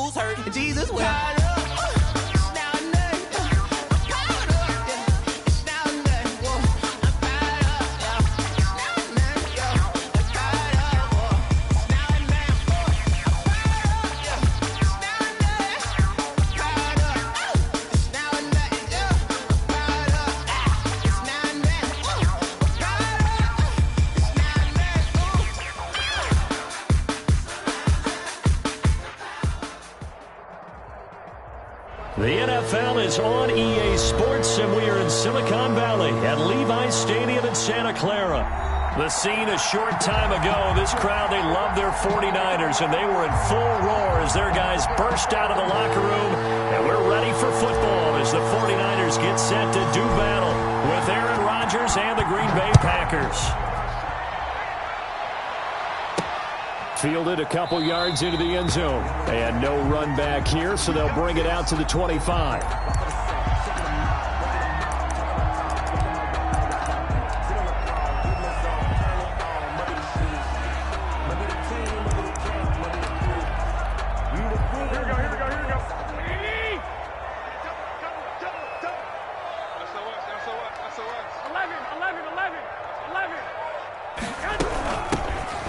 who's hurt. Jesus will. The NFL is on EA Sports, and we are in Silicon Valley at Levi's Stadium in Santa Clara. The scene a short time ago, this crowd, they love their 49ers, and they were in full roar as their guys burst out of the locker room, and we're ready for football as the 49ers get set to do battle with Aaron Rodgers and the Green Bay Packers. Fielded a couple yards into the end zone. And no run back here, so they'll bring it out to the 25.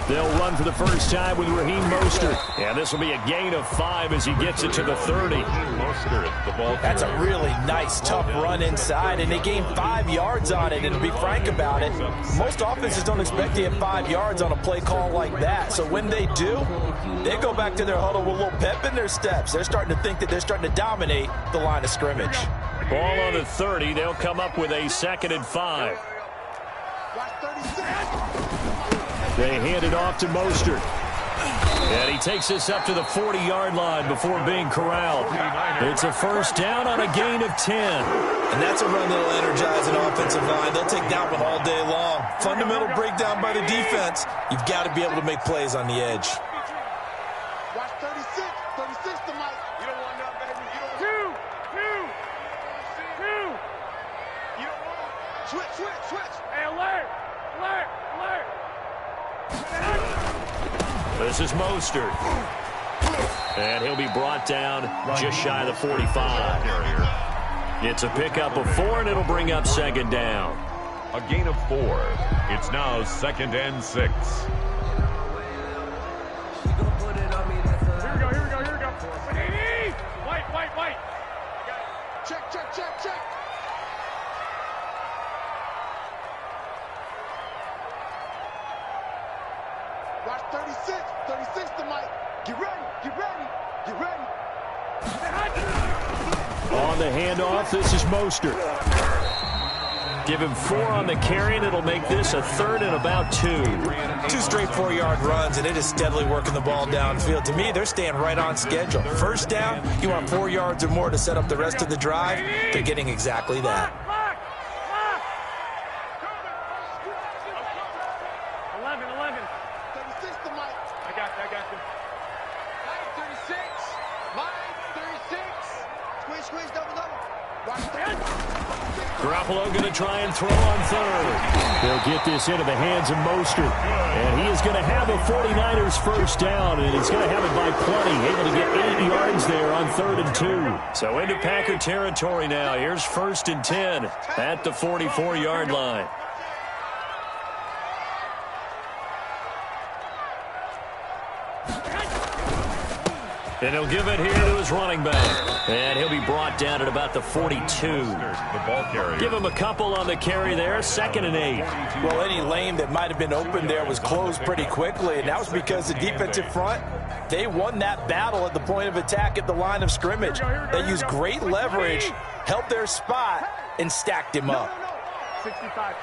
They'll run for the first time with Raheem Mostert. And this will be a gain of 5 as he gets it to the 30. That's a really nice, tough run inside, and they gained 5 yards on it. And to be frank about it, most offenses don't expect to get 5 yards on a play call like that. So when they do, they go back to their huddle with a little pep in their steps. They're starting to think that they're starting to dominate the line of scrimmage. Ball on the 30. They'll come up with a 2nd and 5. They hand it off to Mostert. And he takes this up to the 40-yard line before being corralled. It's a first down on a gain of 10. And that's a run that'll energize an offensive line. They'll take that one all day long. Fundamental breakdown by the defense. You've got to be able to make plays on the edge. Watch 36. 36 to Mike. You don't want that, baby. You don't want two. You don't want switch. Hey, alert. This is Mostert. And he'll be brought down just shy of the 45. It's a pickup of 4, and it'll bring up 2nd down. A gain of 4. It's now 2nd and 6. Here we go. White. Check. Watch 36. 36 to Mike. Get ready. On the handoff, this is Mostert. Give him 4 on the carry, and it'll make this a 3rd and about 2. 2 straight 4-yard runs, and it is steadily working the ball downfield. To me, they're staying right on schedule. First down, you want 4 yards or more to set up the rest of the drive. They're getting exactly that. 11. 36 to Mike. I got you. Mike 36. Squeeze, double. Watch that. Garoppolo going to try and throw on 3rd. They'll get this into the hands of Mostert. And he is going to have a 49ers first down, and he's going to have it by plenty. Able to get 8 yards there on 3rd and 2. So into Packer territory now. Here's 1st and 10 at the 44-yard line. And he'll give it here to his running back. And he'll be brought down at about the 42. The ball carrier. Give him a couple on the carry there. 2nd and 8. Well, any lane that might have been open there was closed pretty quickly, and that was because the defensive front, they won that battle at the point of attack at the line of scrimmage. They used great leverage, held their spot, and stacked him up. 65.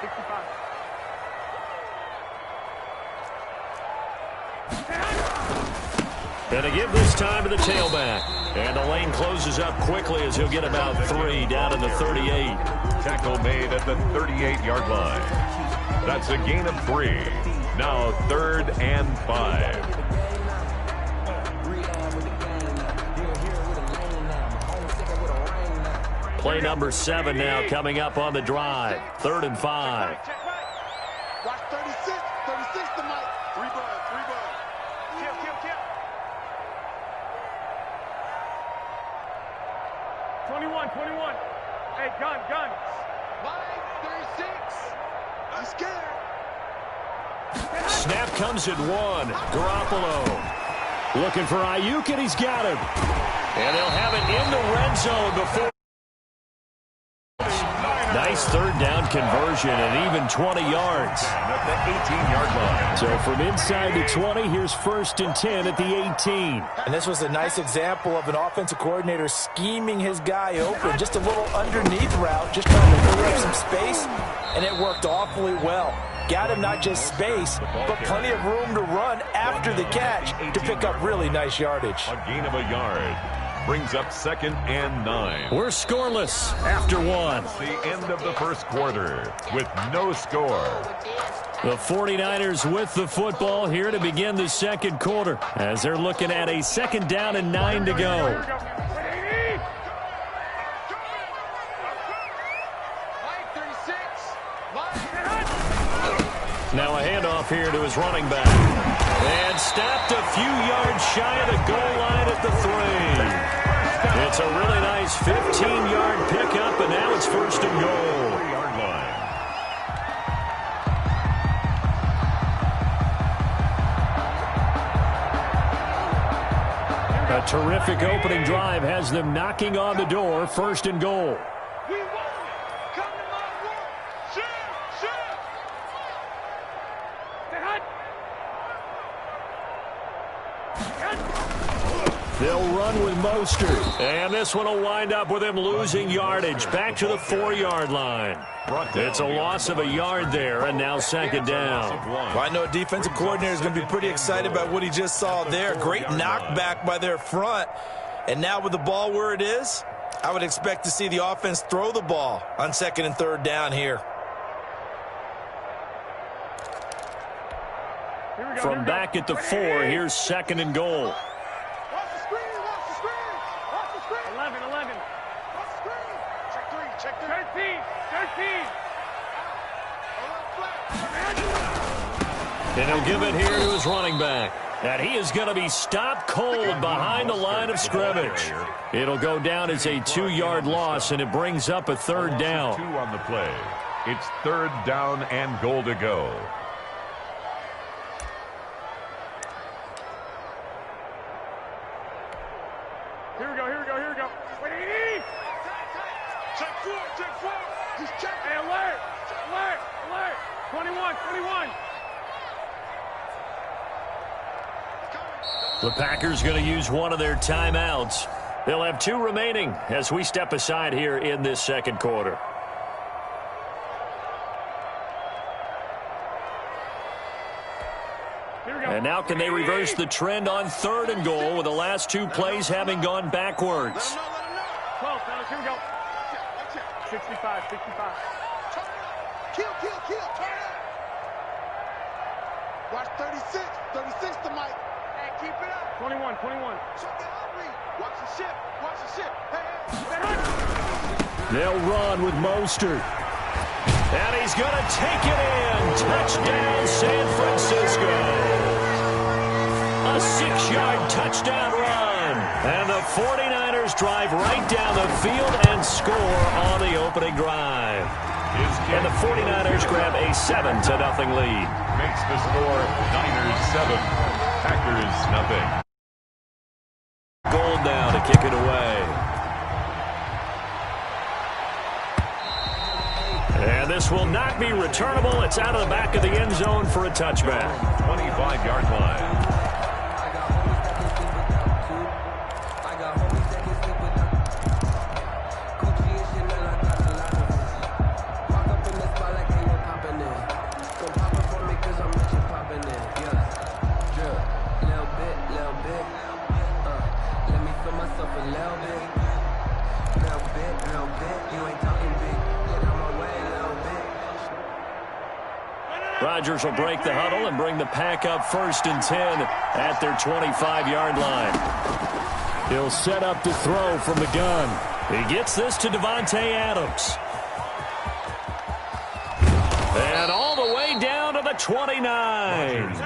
And to give this time to the tailback. And the lane closes up quickly as he'll get about 3 down to the 38. Tackle made at the 38-yard line. That's a gain of 3. Now 3rd and 5. Play number 7 now coming up on the drive. 3rd and 5. Watch 36 to Mike. 3 bud. Kill. 21. Hey, gun. Line 36. I'm scared. Snap comes at 1. Garoppolo looking for Ayuk, and he's got him. And they'll have it in the red zone before. Nice third down conversion and even 20 yards. At the 18-yard line. So from inside the 20, here's 1st and 10 at the 18. And this was a nice example of an offensive coordinator scheming his guy open. Just a little underneath route, just trying to clear up some space, and it worked awfully well. Got him not just space, but plenty of room to run after the catch to pick up really nice yardage. A gain of a yard. Brings up 2nd and 9. We're scoreless after 1. The end of the first quarter with no score. The 49ers with the football here to begin the second quarter as they're looking at a 2nd down and 9 to go. Now a handoff here to his running back. And stopped a few yards shy of the goal line at the 3. It's a really nice 15-yard pickup, and now it's 1st and goal. 3-yard line. A terrific opening drive has them knocking on the door. 1st and goal. They'll run with Mostert. And this one will wind up with him losing yardage. Back to the 4-yard line. It's a loss of a yard there, and now 2nd down. Well, I know a defensive coordinator is going to be pretty excited about what he just saw there. Great knockback by their front. And now with the ball where it is, I would expect to see the offense throw the ball on 2nd and 3rd down here. From back at the 4, here's 2nd and goal. 11. Check 13. And he'll give it here to his running back. And he is going to be stopped cold behind the line of scrimmage. It'll go down as a 2-yard loss, and it brings up a 3rd down. 2 on the play. It's 3rd down and goal to go. Here we go. Check 4. He's checking. Hey, alert. 21. The Packers going to use one of their timeouts. They'll have 2 remaining as we step aside here in this second quarter. And now can they reverse the trend on 3rd and goal with the last 2 plays having gone backwards? 12, fellas, here we go. 65. Kill. Turn it. Watch 36 to Mike. Hey, keep it up. 21. Check it out, Reed. Watch the ship. Hey. They'll run with Mostert. And he's going to take it in. Touchdown, San Francisco. A 6-yard touchdown run. And the 49ers drive right down the field and score on the opening drive. And the 49ers grab a 7-0 lead. Makes the score Niners 7, Packers 0. Goal now to kick it away. And this will not be returnable. It's out of the back of the end zone for a touchback. 25-yard line. Rodgers will break the huddle and bring the pack up 1st and 10 at their 25-yard line. He'll set up to throw from the gun. He gets this to Davante Adams. And all the way down to the 29.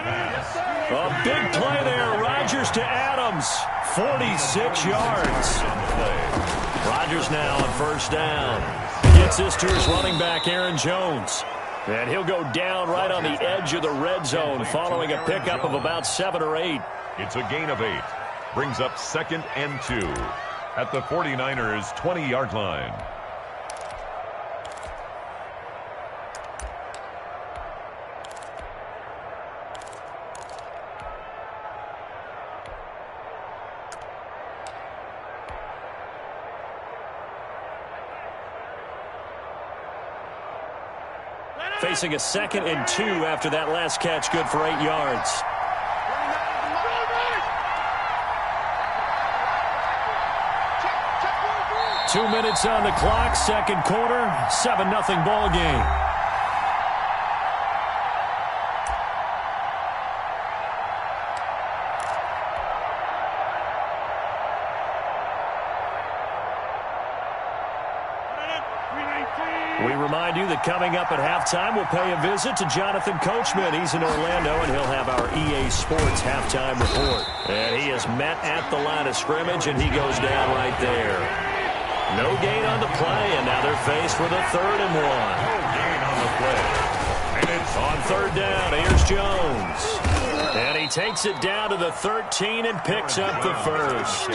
A big play there. Rodgers to Adams. 46 yards. play. Rodgers now on first down. Gets this to his running back, Aaron Jones. And he'll go down right on the edge of the red zone following a pickup of about 7 or 8. It's a gain of 8. Brings up 2nd and 2 at the 49ers' 20-yard line. Facing a 2nd and 2 after that last catch, good for 8 yards. Two minutes on the clock, second quarter, 7-0 ball game. We remind you that coming up at halftime, we'll pay a visit to Jonathan Coachman. He's in Orlando, and he'll have our EA Sports halftime report. And he is met at the line of scrimmage, and he goes down right there. No gain on the play, and now they're faced with a 3rd and 1. No gain on the play. And it's on 3rd down. Here's Jones. And he takes it down to the 13 and picks up the first.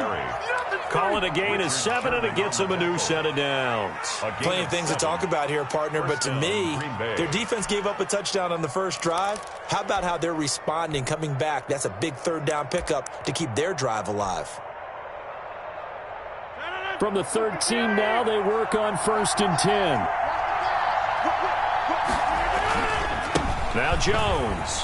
Call it a gain of 7, and it gets him a new set of downs. Plenty of things to talk about here, partner, but to me, their defense gave up a touchdown on the first drive. How about how they're responding, coming back? That's a big 3rd down pickup to keep their drive alive. From the 13 now, they work on 1st and 10. Now Jones.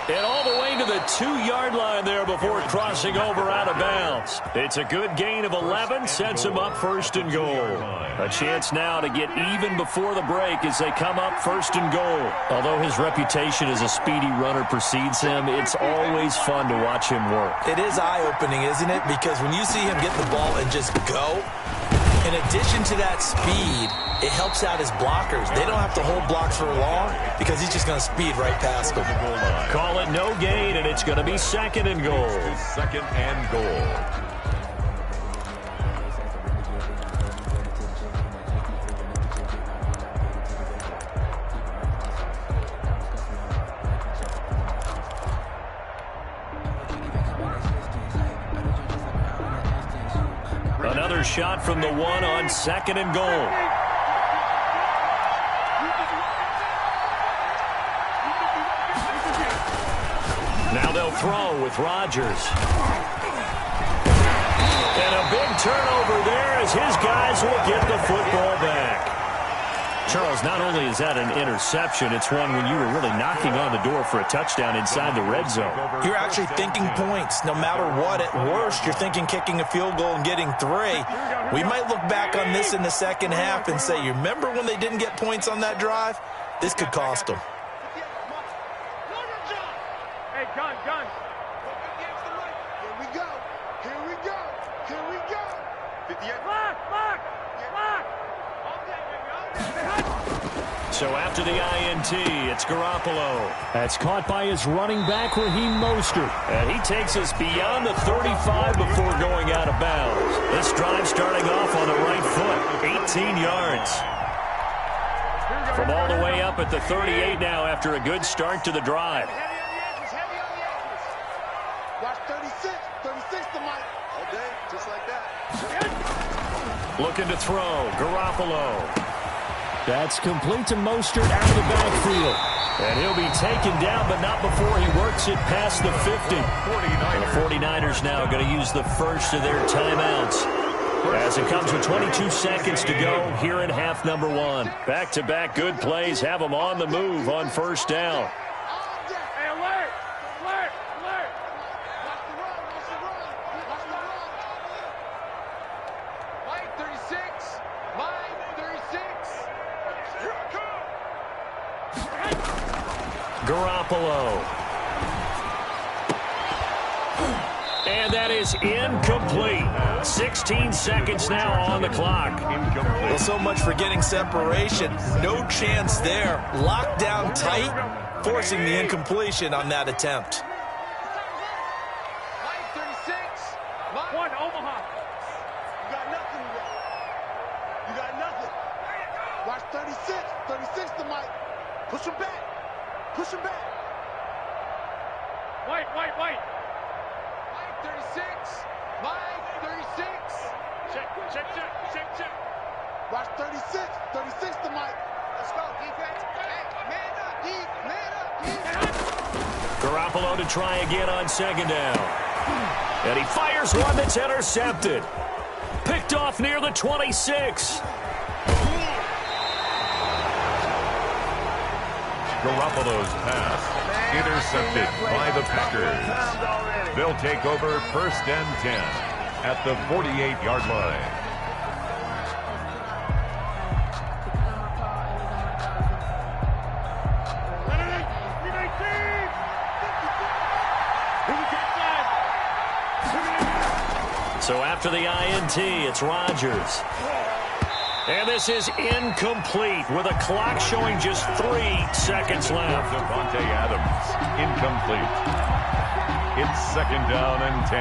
And all the way to the 2-yard line there before crossing over out of bounds. It's a good gain of 11, sets him up 1st and goal. A chance now to get even before the break as they come up 1st and goal. Although his reputation as a speedy runner precedes him, it's always fun to watch him work. It is eye-opening, isn't it? Because when you see him get the ball and just go, in addition to that speed, it helps out his blockers. They don't have to hold blocks for long because he's just going to speed right past them. Call it no gain, and it's going to be 2nd and goal. 2nd and goal. Another shot from the 1 on 2nd and goal. Now they'll throw with Rodgers. And a big turnover there as his guys will get the football back. Charles, not only is that an interception, it's one when you were really knocking on the door for a touchdown inside the red zone. You're actually thinking points. No matter what, at worst, you're thinking kicking a field goal and getting 3. We might look back on this in the second half and say, you remember when they didn't get points on that drive? This could cost them. Hey, gun. Here we go. Here we go. 58. Lock. So after the INT, it's Garoppolo. That's caught by his running back, Raheem Mostert. And he takes us beyond the 35 before going out of bounds. This drive starting off on the right foot, 18 yards. From all the way up at the 38 now after a good start to the drive. Heavy on the edges. Watch 36 to Mike. All day, just like that. Looking to throw, Garoppolo. That's complete to Mostert out of the backfield. And he'll be taken down, but not before he works it past the 50. And the 49ers now going to use the first of their timeouts. As it comes with 22 seconds to go here in half number 1. Back-to-back good plays have them on the move on 1st down. Hey, alert! Mike 36. Garoppolo. And that is incomplete. 16 seconds now on the clock. Well, so much for getting separation. No chance there. Locked down tight, forcing the incompletion on that attempt. Omaha. You got nothing today. You got nothing. Watch 36. 36 to Mike. Push him back. Push him back. White. Mike 36. Mike 36. Check. Watch 36. 36 to Mike. Let's go, defense. Hey, man up, defense. Garoppolo to try again on second down. And he fires one that's intercepted. Picked off near the 26. Garoppolo's pass intercepted by the Packers. They'll take over 1st and 10 at the 48-yard line. So after the INT, it's Rodgers. And this is incomplete with a clock showing just 3 seconds left. Devontae Adams, incomplete. It's 2nd down and 10.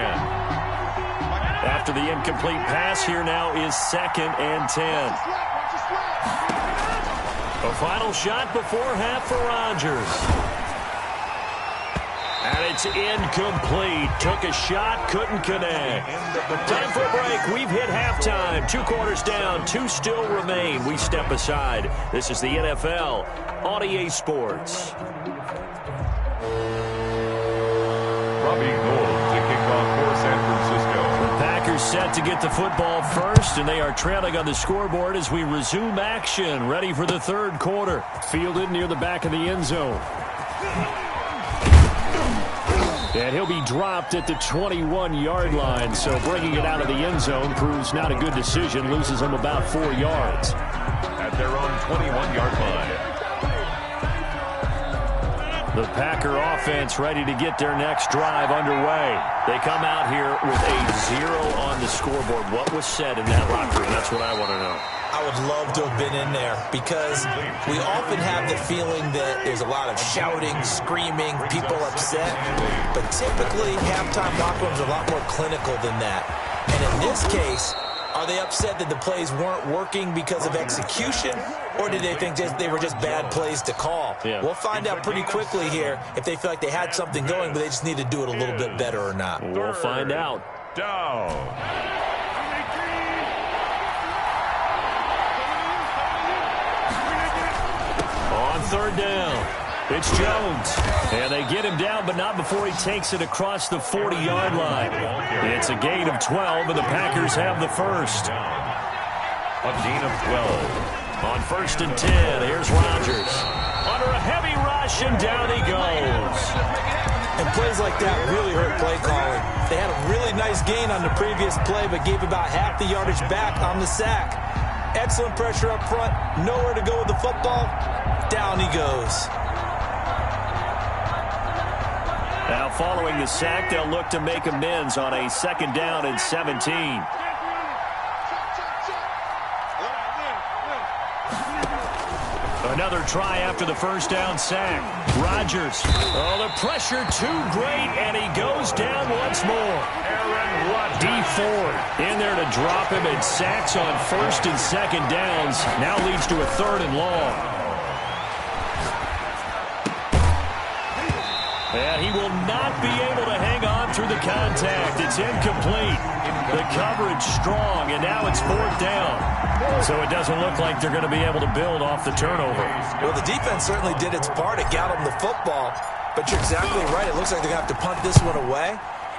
After the incomplete pass, here now is 2nd and 10. A final shot before half for Rodgers. And it's incomplete. Took a shot, couldn't connect. Time for a break. We've hit halftime. 2 quarters down, 2 still remain. We step aside. This is the NFL on EA Sports. Robbie Gould to kick off for San Francisco. The Packers set to get the football first, and they are trailing on the scoreboard as we resume action. Ready for the 3rd quarter. Fielded near the back of the end zone. And he'll be dropped at the 21-yard line, so bringing it out of the end zone proves not a good decision. Loses him about 4 yards. At their own 21-yard line. The Packer offense ready to get their next drive underway. They come out here with a 0 on the scoreboard. What was said in that locker room? That's what I want to know. I would love to have been in there because we often have the feeling that there's a lot of shouting, screaming, people upset. But typically, halftime locker rooms are a lot more clinical than that. And in this case, are they upset that the plays weren't working because of execution? Or did they think they were just bad plays to call? Yeah. We'll find out pretty quickly here if they feel like they had something going, but they just need to do it a little bit better or not. We'll find out. Down. On 3rd down, it's Jones. And they get him down, but not before he takes it across the 40-yard line. It's a gain of 12, and the Packers have the first. A gain of 12. On 1st and 10, here's Rodgers. Under a heavy rush, and down he goes. And plays like that really hurt play calling. They had a really nice gain on the previous play, but gave about half the yardage back on the sack. Excellent pressure up front. Nowhere to go with the football. Down he goes. Now following the sack, they'll look to make amends on a 2nd down and 17. Another try after the 1st down sack. Rodgers. Oh, the pressure too great, and he goes down once more. D Ford in there to drop him, and sacks on 1st and 2nd downs. Now leads to a 3rd and long. And he will not be able to hang on through the contact. It's incomplete. The coverage strong, and now it's 4th down. So it doesn't look like they're going to be able to build off the turnover. Well, the defense certainly did its part. It got them the football. But you're exactly right. It looks like they're going to have to punt this one away.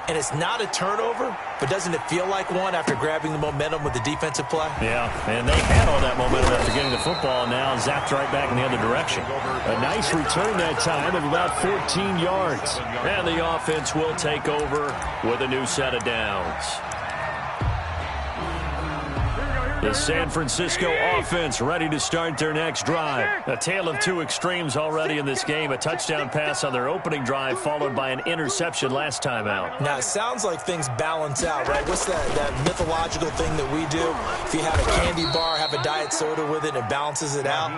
And it's not a turnover, but doesn't it feel like one after grabbing the momentum with the defensive play? Yeah, and they had all that momentum after getting the football, now zapped right back in the other direction. A nice return that time of about 14 yards. And the offense will take over with a new set of downs. The San Francisco offense ready to start their next drive. A tale of 2 extremes already in this game. A touchdown pass on their opening drive, followed by an interception last time out. Now, it sounds like things balance out, right? What's that mythological thing that we do? If you have a candy bar, have a diet soda with it, it balances it out.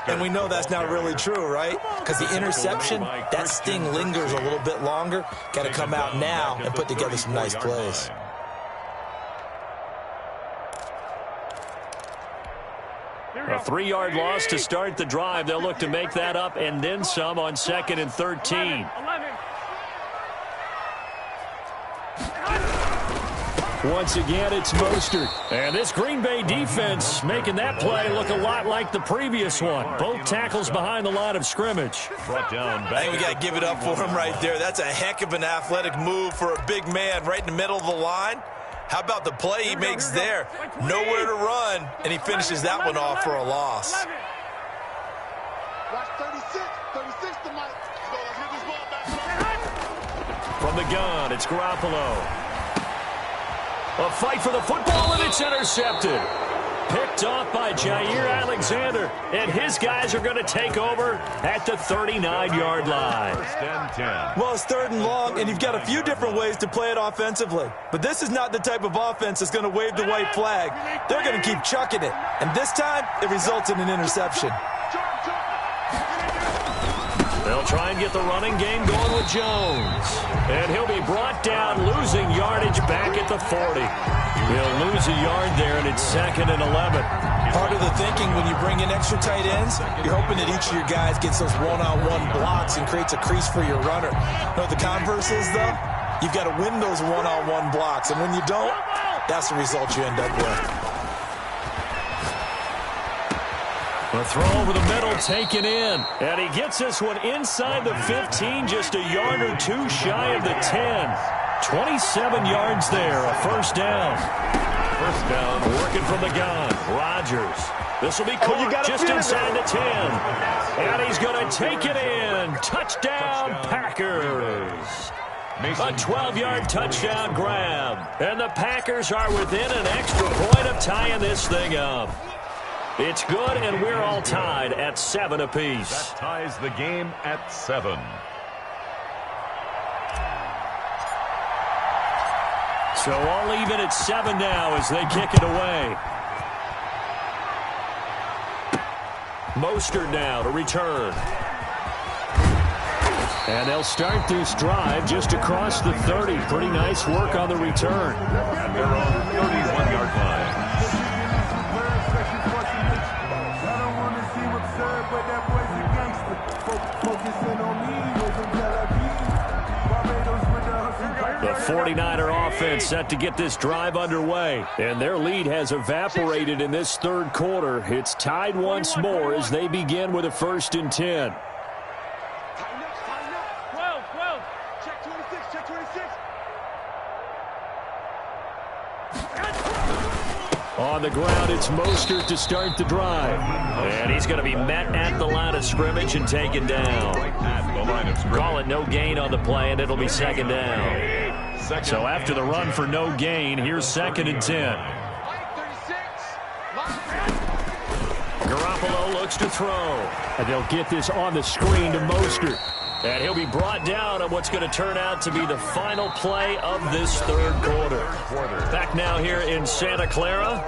And we know that's not really true, right? Because the interception, that sting lingers a little bit longer. Got to come out now and put together some nice plays. A 3-yard loss to start the drive. They'll look to make that up and then some on 2nd and 13. Once again, it's Mostert. And this Green Bay defense making that play look a lot like the previous one. Both tackles behind the line of scrimmage. Brought down back. I think we got to give it up for him right there. That's a heck of an athletic move for a big man right in the middle of the line. How about the play he makes there? Nowhere to run, and he finishes that one off for a loss. Watch 36. 36 to Mike. Let's go. Let's get this ball back. From the gun, it's Garoppolo. A fight for the football, and it's intercepted. Picked off by Jair Alexander, and his guys are going to take over at the 39-yard line. First and 10. Well, it's 3rd and long, and you've got a few different ways to play it offensively. But this is not the type of offense that's going to wave the white flag. They're going to keep chucking it. And this time, it results in an interception. They'll try and get the running game going with Jones. And he'll be brought down, losing yardage back at the 40. He'll lose a yard there, and it's 2nd and 11. Part of the thinking when you bring in extra tight ends, you're hoping that each of your guys gets those one-on-one blocks and creates a crease for your runner. You know what the converse is, though? You've got to win those one-on-one blocks, and when you don't, that's the result you end up with. A throw over the middle taken in. And he gets this one inside the 15, just a yard or two shy of the 10. 27 yards there, a first down. First down. Working from the gun, Rodgers. This will be caught just inside the 10. And he's going to take it in. Touchdown, Packers. A 12-yard touchdown grab. And the Packers are within an extra point of tying this thing up. It's good, and we're all tied at 7 apiece. That ties the game at 7. So all even at 7 now as they kick it away. Mostert now to return. And they'll start this drive just across the 30. Pretty nice work on the return. At their own 31-yard line. The 49er offense set to get this drive underway. And their lead has evaporated in this 3rd quarter. It's tied once more as they begin with a 1st and 10. Tighten up. 12. Check 26. Check 26. On the ground, it's Mostert to start the drive. And he's going to be met at the line of scrimmage and taken down. Right at the line of scrimmage. Call it no gain on the play, and it'll be 2nd down. So after the run for no gain, here's 2nd and 10. Garoppolo looks to throw. And they'll get this on the screen to Mostert. And he'll be brought down on what's going to turn out to be the final play of this 3rd quarter. Back now here in Santa Clara.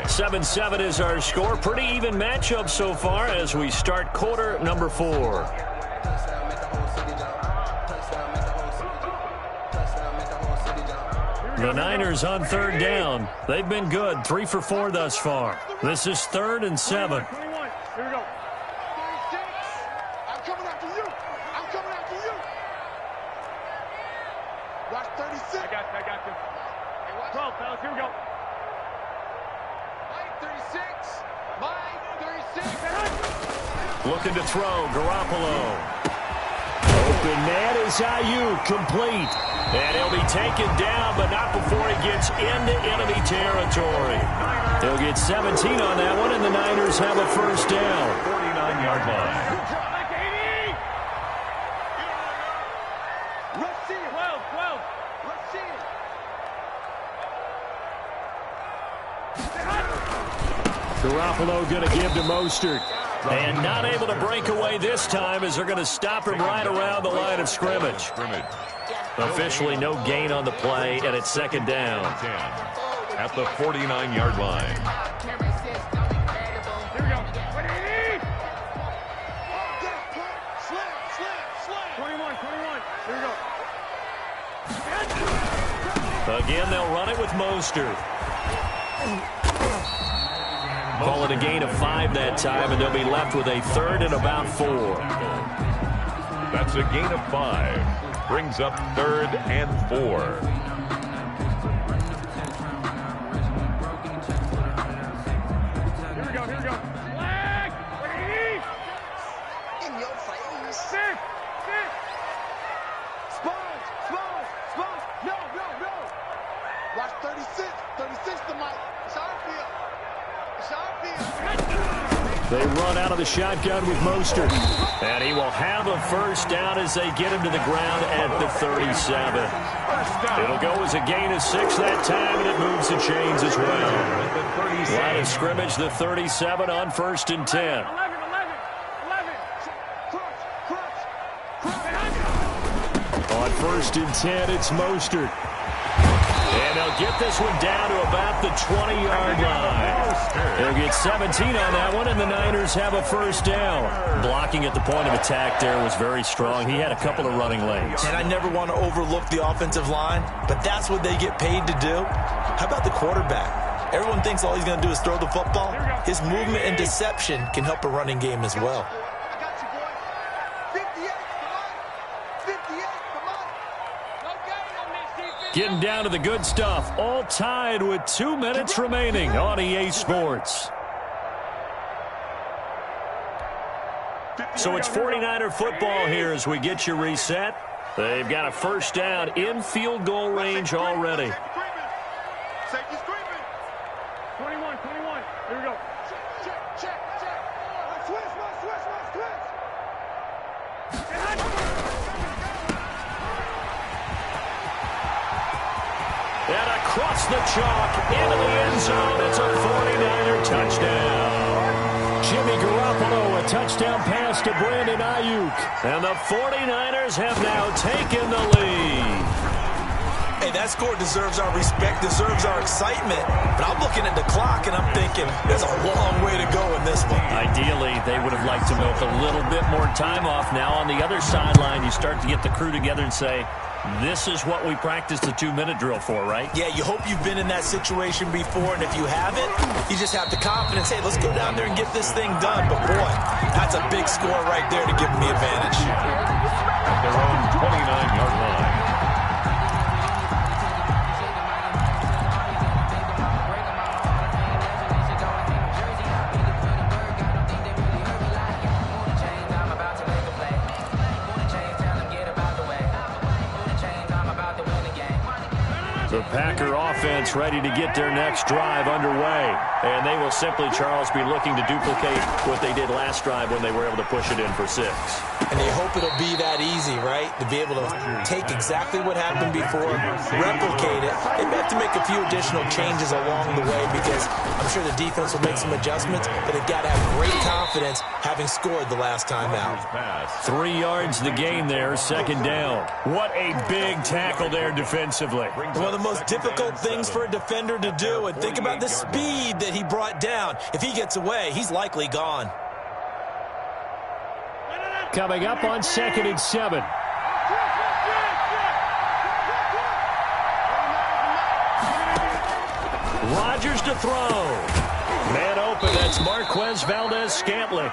7-7 is our score. Pretty even matchup so far as we start quarter number 4. The Niners on 3rd down. They've been good, 3 for 4 thus far. This is 3rd and 7. Here we go. 36. I'm coming after you. Watch 36. I got you. Hey, 12, fellas. Here we go. Mike 36. Looking to throw, Garoppolo. Open man is Ayuk, complete. And he'll be taken down, but not before he gets into enemy territory. He'll get 17 on that one, and the Niners have a 1st down. 49-yard line. Let's see it. 12. Let's see it. Garoppolo going to give to Mostert. And not able to break away this time as they're going to stop him right around the line of scrimmage. Officially no gain on the play, and it's 2nd down. 10 at the 49-yard line. Here we go. What do you need? Slam. 21. Here we go. Again, they'll run it with Mostert. Call it a gain of 5 that time, and they'll be left with a 3rd and about 4. That's a gain of 5. Brings up 3rd and 4. Watch 36. 36 to Mike. It's our field. They run out of the shotgun with Mostert. And he will have a first down as they get him to the ground at the 37. It'll go as a gain of 6 that time, and it moves the chains as well. Line of scrimmage, the 37 on 1st and 10. On 1st and 10, it's Mostert. And they'll get this one down to about the 20-yard line. They'll get 17 on that one, and the Niners have a first down. Blocking at the point of attack there was very strong. He had a couple of running lanes. And I never want to overlook the offensive line, but that's what they get paid to do. How about the quarterback? Everyone thinks all he's going to do is throw the football. His movement and deception can help a running game as well. Getting down to the good stuff. All tied with 2 minutes remaining on EA Sports. So it's 49er football here as we get you reset. They've got a first down in field goal range already. Safety screaming. 21. Here we go. Check. Switch. And across the chalk into the end zone. It's a 49er touchdown. Jimmy Garoppolo, a touchdown pass to Brandon Ayuk. And the 49ers have now taken the lead. Hey, that score deserves our respect, deserves our excitement. But I'm looking at the clock, and I'm thinking there's a long way to go in this one. Ideally, they would have liked to milk a little bit more time off. Now on the other sideline, you start to get the crew together and say, this is what we practiced the 2-minute drill for, right? Yeah, you hope you've been in that situation before, and if you haven't, you just have the confidence, hey, let's go down there and get this thing done. But, boy, that's a big score right there to give them the advantage. At their own 29-yard line. The Packer offense ready to get their next drive underway. And they will simply, Charles, be looking to duplicate what they did last drive when they were able to push it in for 6. And they hope it'll be that easy, right? To be able to take exactly what happened before, replicate it. They may have to make a few additional changes along the way because I'm sure the defense will make some adjustments, but they've got to have great confidence having scored the last time out. 3 yards the gain there, 2nd down. What a big tackle there defensively. One of the most difficult things for a defender to do, and think about the speed that he brought down. If he gets away, he's likely gone. Coming up on 2nd and 7. Rodgers to throw. Man open, that's Marquez Valdez-Scantling.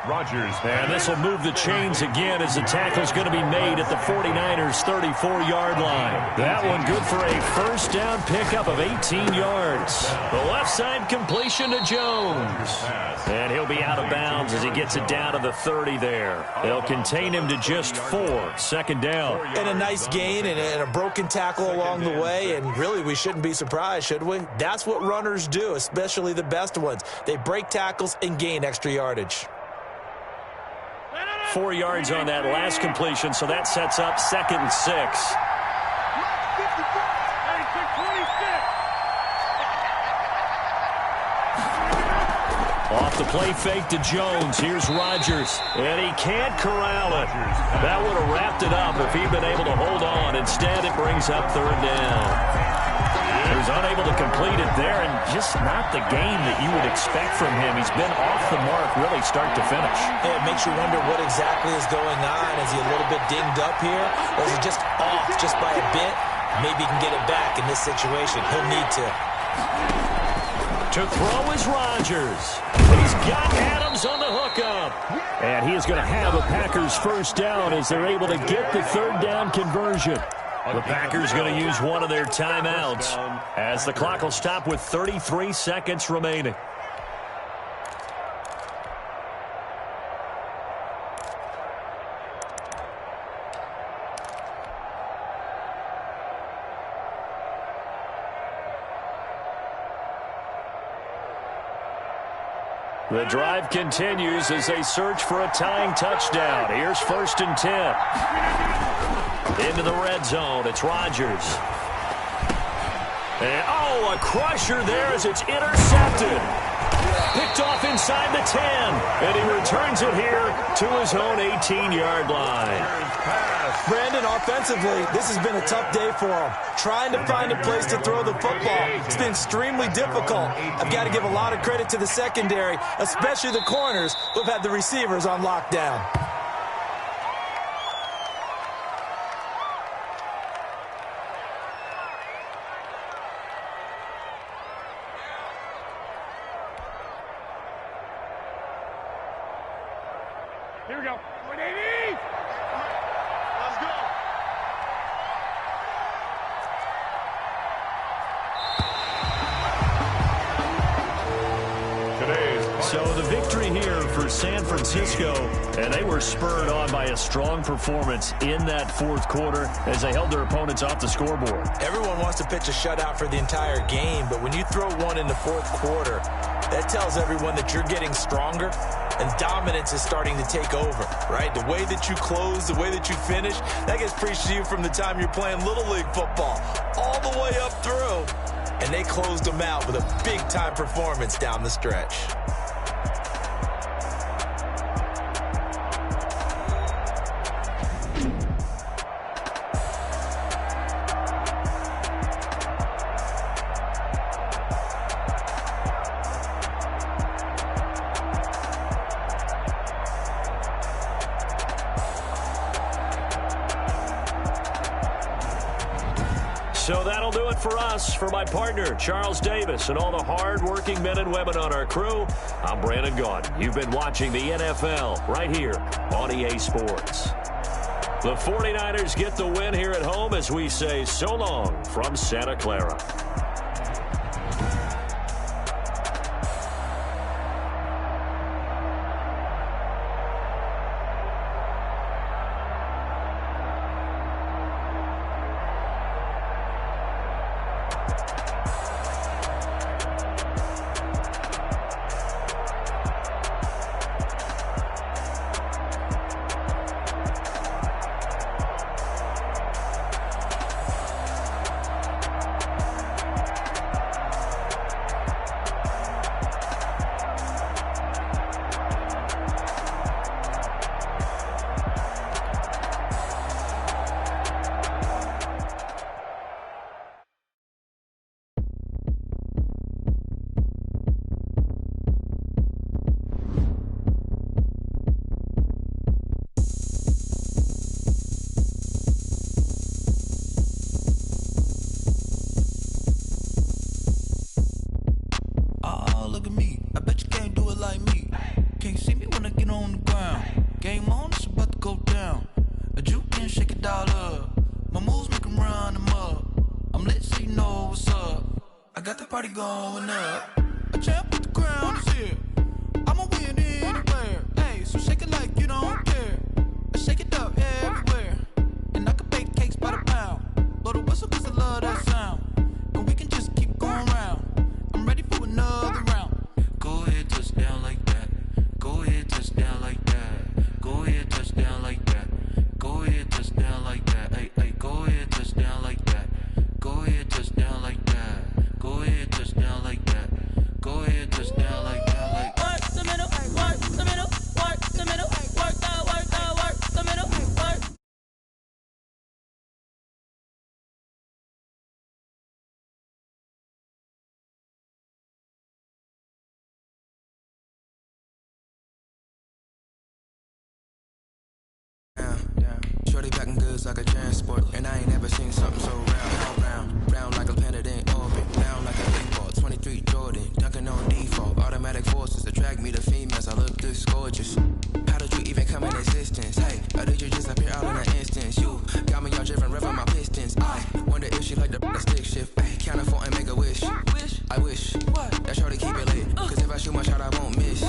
Rodgers. And this will move the chains again as the tackle's going to be made at the 49ers' 34-yard line. That one good for a first down pickup of 18 yards. The left side completion to Jones. And he'll be out of bounds as he gets it down to the 30 there. They'll contain him to just 4. 2nd down. And a nice gain and a broken tackle along the way. And really, we shouldn't be surprised, should we? That's what runners do, especially the best ones. They break tackles and gain extra yardage. 4 yards on that last completion, so that sets up 2nd and 6. Off the play fake to Jones. Here's Rodgers, and he can't corral it. That would have wrapped it up if he'd been able to hold on. Instead, it brings up 3rd down. He was unable to complete it there, and just not the game that you would expect from him. He's been off the mark really start to finish. Yeah, it makes you wonder what exactly is going on. Is he a little bit dinged up here, or is he just off just by a bit? Maybe he can get it back in this situation. He'll need to. To throw is Rodgers. He's got Adams on the hookup. And he is going to have a Packers first down as they're able to get the third down conversion. The Packers going to use one of their timeouts as the clock will stop with 33 seconds remaining. The drive continues as they search for a tying touchdown. Here's 1st and 10. Into the red zone. It's Rodgers. And, oh, a crusher there as it's intercepted. Picked off inside the 10. And he returns it here to his own 18-yard line. Brandon, offensively, this has been a tough day for him. Trying to find a place to throw the football. It's been extremely difficult. I've got to give a lot of credit to the secondary, especially the corners who've had the receivers on lockdown. Here we go. Let's go. So the victory here for San Francisco, and they were spurred on by a strong performance in that fourth quarter as they held their opponents off the scoreboard. Everyone wants to pitch a shutout for the entire game, but when you throw one in the fourth quarter, that tells everyone that you're getting stronger and dominance is starting to take over, right? The way that you close, the way that you finish, that gets preached to you from the time you're playing Little League football all the way up through. And they closed them out with a big-time performance down the stretch. So that'll do it for us. For my partner, Charles Davis, and all the hard-working men and women on our crew, I'm Brandon Gaudin. You've been watching the NFL right here on EA Sports. The 49ers get the win here at home as we say so long from Santa Clara. Party going up. A champ with the crown is here. I'ma win anywhere. Hey, so shake it like you don't care. Shake it up everywhere. And I can bake cakes by the pound. Blow the whistle 'cause I love that sound. And we can just keep going round. I'm ready for another round. Go ahead, touch down like that. Go ahead, touch down like that. Go ahead, touch down like that. Go ahead, touch down like that. Hey, hey, go ahead, touch down like that. Go ahead, touch down like that. Go ahead, touch down like that. Go ahead, touch down like that. Like work the middle, work the middle, work the middle, work the middle, work. Down. Shorty packing goods like a transport, and I ain't never seen something so round like a planet in orbit, down like a big ball. 23 Jordan, dunking on I shoot my shot, I won't miss.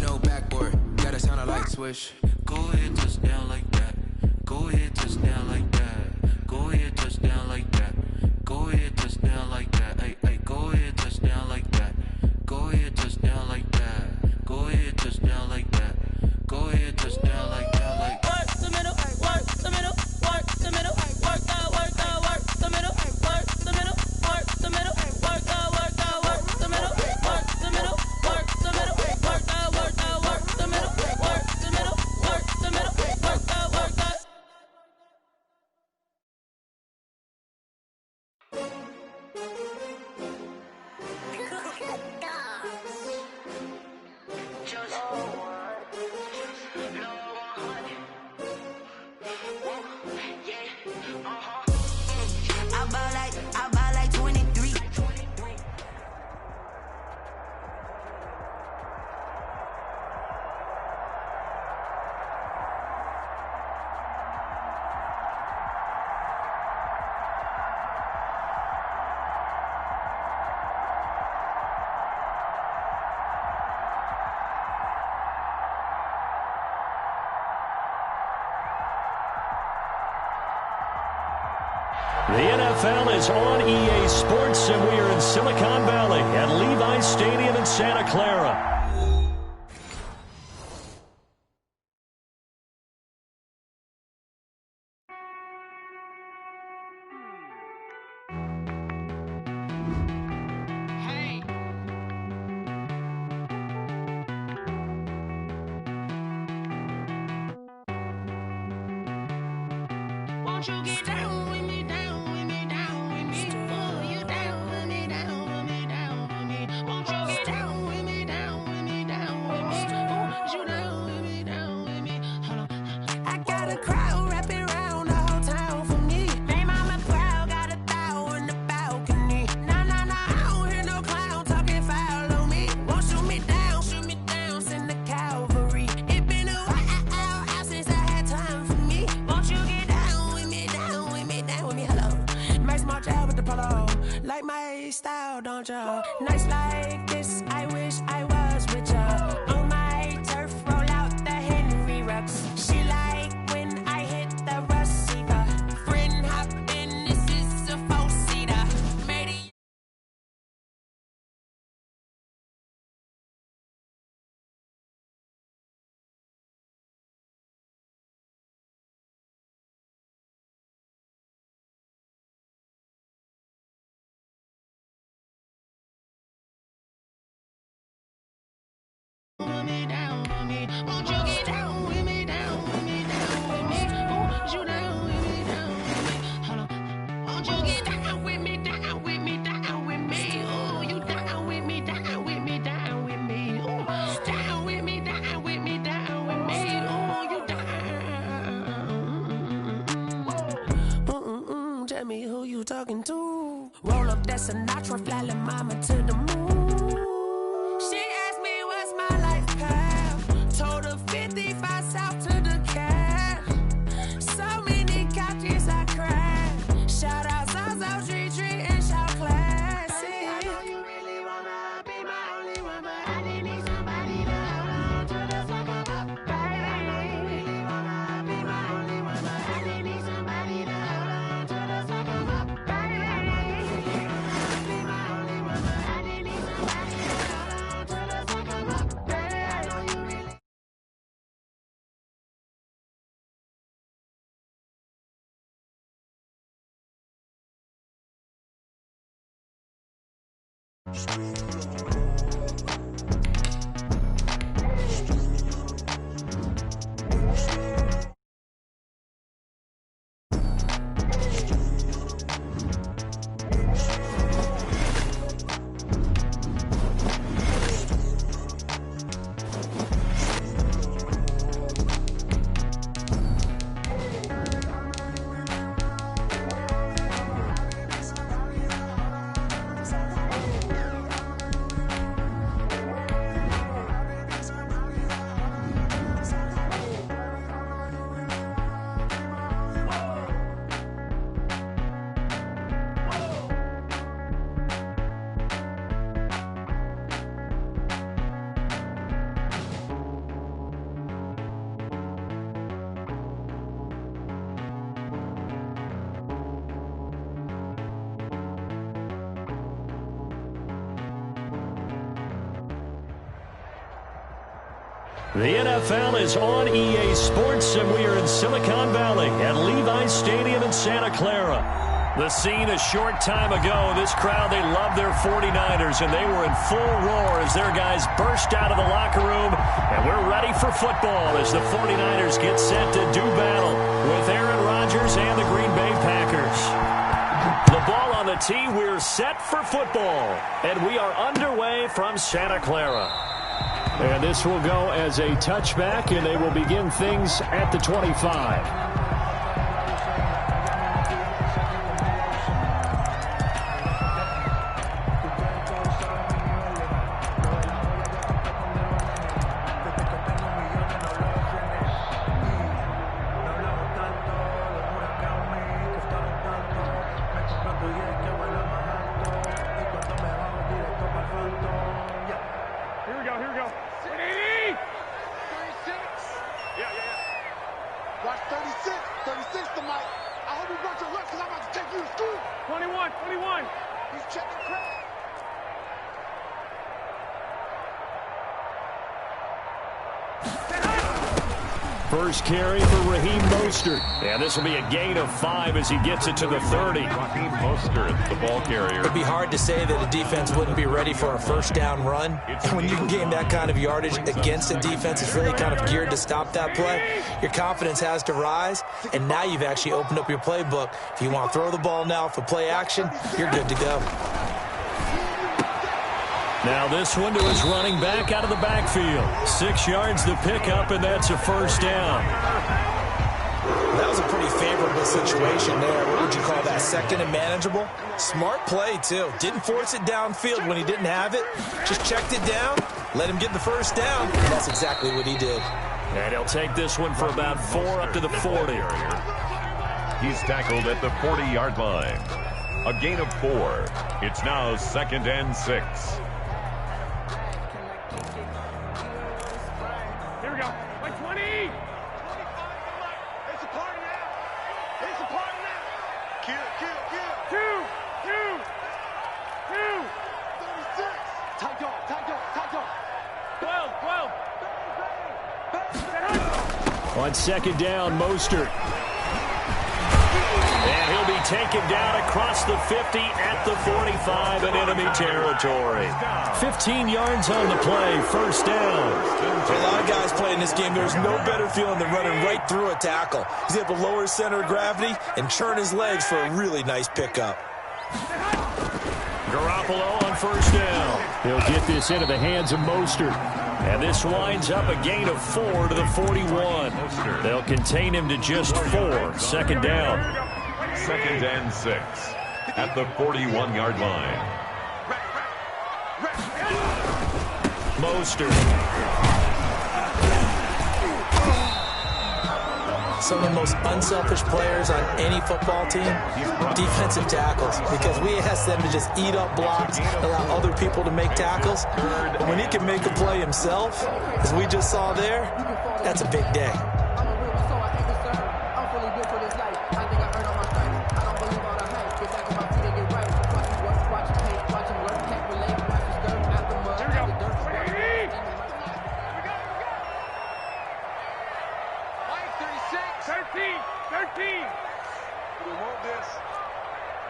No backboard, gotta sound a light switch. Go ahead, touchdown like that. Go ahead, touchdown like that. Go ahead, touchdown like that. Go ahead, touchdown like that. Hey, hey, go ahead, touchdown like that. Go ahead, touchdown like that. Go ahead, touchdown like that. Go ahead, touchdown like that. Like work the middle, work the middle, work the middle, work the middle, work the middle, work the middle, work the middle, work the middle, work the middle, work the middle, work the middle, work the middle, work the middle, work the middle, work the. I buy like 23. The NFL is on EA Sports, and we are in Silicon Valley at Levi's Stadium in Santa Clara. Won't you get down with me, down with me, down with me? Oh, you down with me, down with me, down with me. Won't you get down with me, down with me, down with me? Oh, you down with me, down with me? Hold on. I got a crowd wrapping around the whole town for me. Name on my crowd, got a thou in the balcony. Nah, nah, nah, I don't hear no clown talking foul on me. Won't shoot me down, send the cavalry. It been a while since I had time for me. Won't you get down with me, down with me, down with me? Hello. Max March out with the polo. Like my style, don't ya? Nights like this, I wish I was with ya. On my turf, roll out the Henry Rux. She like when I hit the receiver. Friend hop in, this is a four-seater. Made it. With me, down with me. Won't you get down with me, down with me, down with me? Oh, you down with me, down with me? Hold on. Won't you get down with me, down with me, down with me? Oh, you down with me, down with me, down with me? Oh, down with me, down with me, down with me? Oh, you down. Tell me who you talking to. Roll up that Sinatra, fly la mama to the moon. She asked me what's my life path. Told her 55 south to the cab. So many couches I cried. Shout out South Street and shout classy. I know you really wanna be my only one, but I didn't need somebody to hold on to the fuck up. Baby, I know you really wanna be my only one, but I didn't need somebody to hold on to the fuck up. Baby, I know you really wanna be my only one, but I didn't need somebody to hold on to the fuck up. Baby, I know you really. The NFL is on EA Sports, and we are in Silicon Valley at Levi's Stadium in Santa Clara. The scene a short time ago, this crowd, they love their 49ers, and they were in full roar as their guys burst out of the locker room, and we're ready for football as the 49ers get set to do battle with Aaron Rodgers and the Green Bay Packers. The ball on the tee, we're set for football, and we are underway from Santa Clara. And this will go as a touchback, and they will begin things at the 25. Watch 36, 36 the mic. I hope you brought your lunch because I'm about to take you to school. 21. He's checking credit. First carry for Raheem Mostert. And this will be a gain of 5 as he gets it to the 30. Raheem Mostert, the ball carrier. It'd be hard to say that a defense wouldn't be ready for a first down run. And when you can gain that kind of yardage against a defense that's really kind of geared to stop that play, your confidence has to rise. And now you've actually opened up your playbook. If you want to throw the ball now for play action, you're good to go. Now this one to his running back out of the backfield. 6 yards the pickup, and that's a first down. That was a pretty favorable situation there. What would you call that? Second and manageable? Smart play, too. Didn't force it downfield when he didn't have it. Just checked it down, let him get the first down. That's exactly what he did. And he'll take this one for about 4 up to the 40. He's tackled at the 40-yard line. A gain of 4. It's now 2nd and 6. Here we go. Like 20. It's a party now. It's a party now. Kill. 36. Tight dog. 12. On second down, Mostert. And he'll be taken down across the 50 at the 45 in enemy territory. 15 yards on the play, first down. For a lot of guys playing this game, there's no better feeling than running right through a tackle. He's able to lower his center of gravity and churn his legs for a really nice pickup. Garoppolo on first down. He'll get this into the hands of Mostert. And this winds up a gain of 4 to the 41. They'll contain him to just 4. Second down. 2nd and 6 at the 41-yard line. Mostert. Some of the most unselfish players on any football team, defensive tackles, because we ask them to just eat up blocks, allow other people to make tackles. And when he can make a play himself, as we just saw there, that's a big day.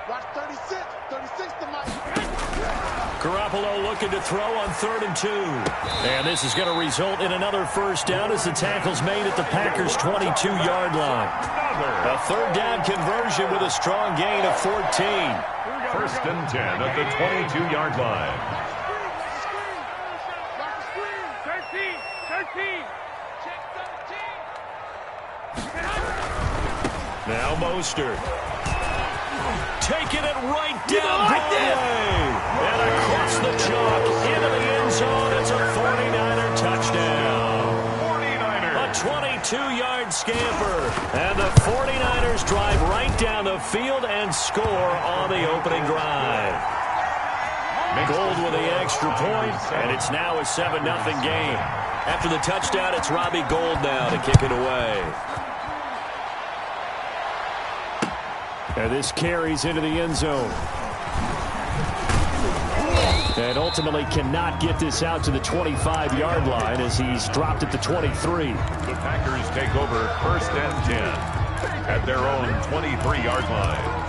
Watch 36 the mic. Garoppolo looking to throw on 3rd and 2. And this is going to result in another first down as the tackle's made at the Packers' 22-yard line. A 3rd down conversion with a strong gain of 14. 1st and 10 at the 22-yard line. 13. Now Mostert. Taking it right down Broadway. And across the chalk into the end zone. It's a 49er touchdown. 49ers. A 22-yard scamper. And the 49ers drive right down the field and score on the opening drive. Gold with the extra point, and it's now a 7-0 game. After the touchdown, it's Robbie Gould now to kick it away. And this carries into the end zone. And ultimately cannot get this out to the 25-yard line as he's dropped at the 23. The Packers take over 1st and 10 at their own 23-yard line.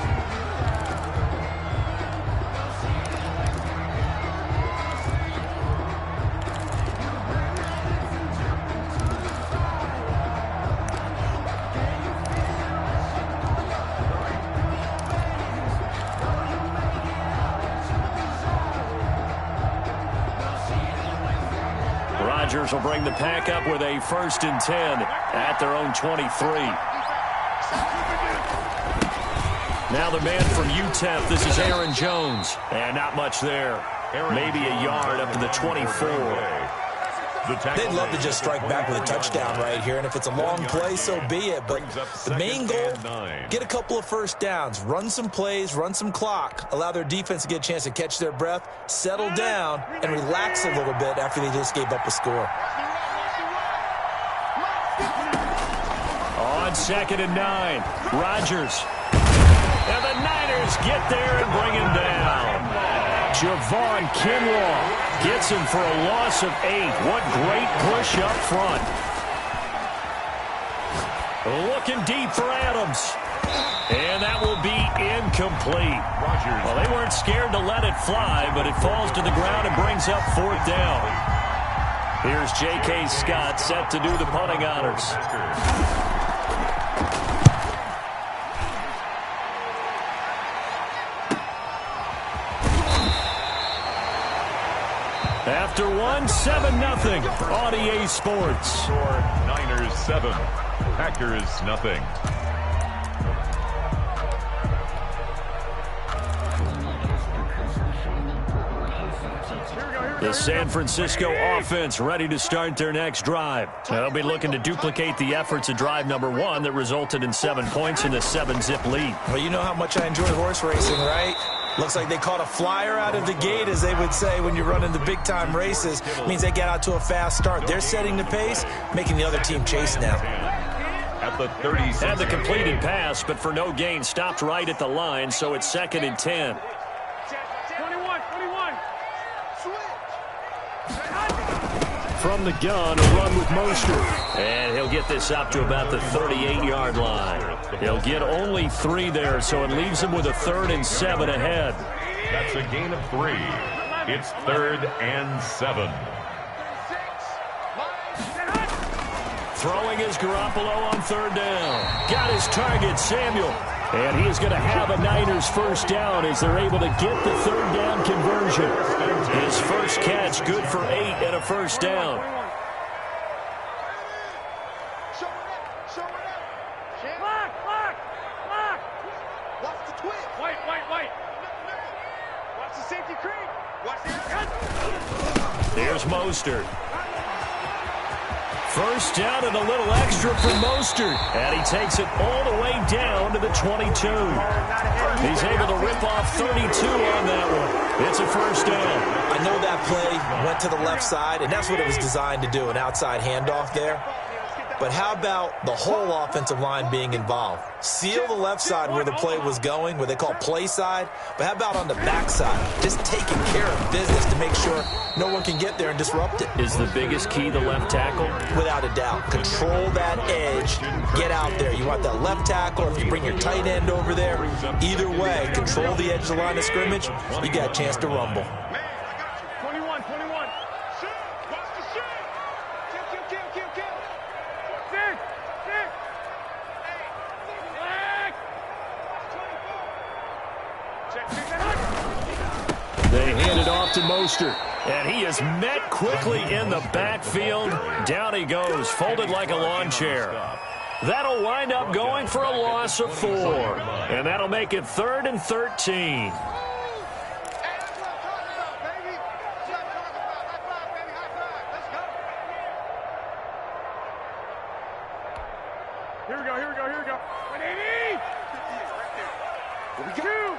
Rodgers will bring the pack up with a 1st and 10 at their own 23. Now the man from UTEP, this is Aaron Jones. And not much there. Maybe a yard up to the 24. They'd love to just strike back with a touchdown right here, and if it's a long play, so be it. But the main goal, get a couple of first downs, run some plays, run some clock, allow their defense to get a chance to catch their breath, settle down, and relax a little bit after they just gave up a score. On 2nd and 9, Rodgers. And the Niners get there and bring him down. Javon Kinlaw gets him for a loss of 8. What great push up front. Looking deep for Adams. And that will be incomplete. Well, they weren't scared to let it fly, but it falls to the ground and brings up 4th down. Here's J.K. Scott set to do the punting honors. After 7-0 on EA Sports. Niners 7, Packers nothing. The San Francisco offense ready to start their next drive. They'll be looking to duplicate the efforts of drive number 1 that resulted in 7 points in the 7-zip lead. Well, you know how much I enjoy horse racing, right? Looks like they caught a flyer out of the gate, as they would say when you're running the big-time races. It means they get out to a fast start. They're setting the pace, making the other team chase now. At the 36. And the completed pass, but for no gain, stopped right at the line, so it's 2nd and 10. 21. From the gun, a run with Mostert. And he'll get this up to about the 38-yard line. He'll get only 3 there, so it leaves him with a 3rd and 7 ahead. That's a gain of 3. It's 3rd and 7. Throwing is Garoppolo on 3rd down. Got his target, Samuel. And he is going to have a Niners 1st down as they're able to get the 3rd down conversion. His first catch, good for 8 and a 1st down. Watch the twist. White. Watch the safety creep. Watch the Here's Mostert. 1st down and a little extra for Mostert. And he takes it all the way down to the 22. He's able to rip off 32 on that one. It's a 1st down. I know that play went to the left side, and that's what it was designed to do, an outside handoff there. But how about the whole offensive line being involved? Seal the left side where the play was going, what they call play side. But how about on the back side? Just taking care of business to make sure no one can get there and disrupt it. Is the biggest key the left tackle? Without a doubt. Control that edge. Get out there. You want that left tackle. If you bring your tight end over there, either way, control the edge of the line of scrimmage. You got a chance to rumble. 21. Shoot. Watch the shoot. Kill. Six. They hand it off to Mostert. And he is met quickly in the backfield. Down he goes, folded like a lawn chair. That'll wind up going for a loss of 4. And that'll make it 3rd and 13. Here we go. 180. Here we go. Two.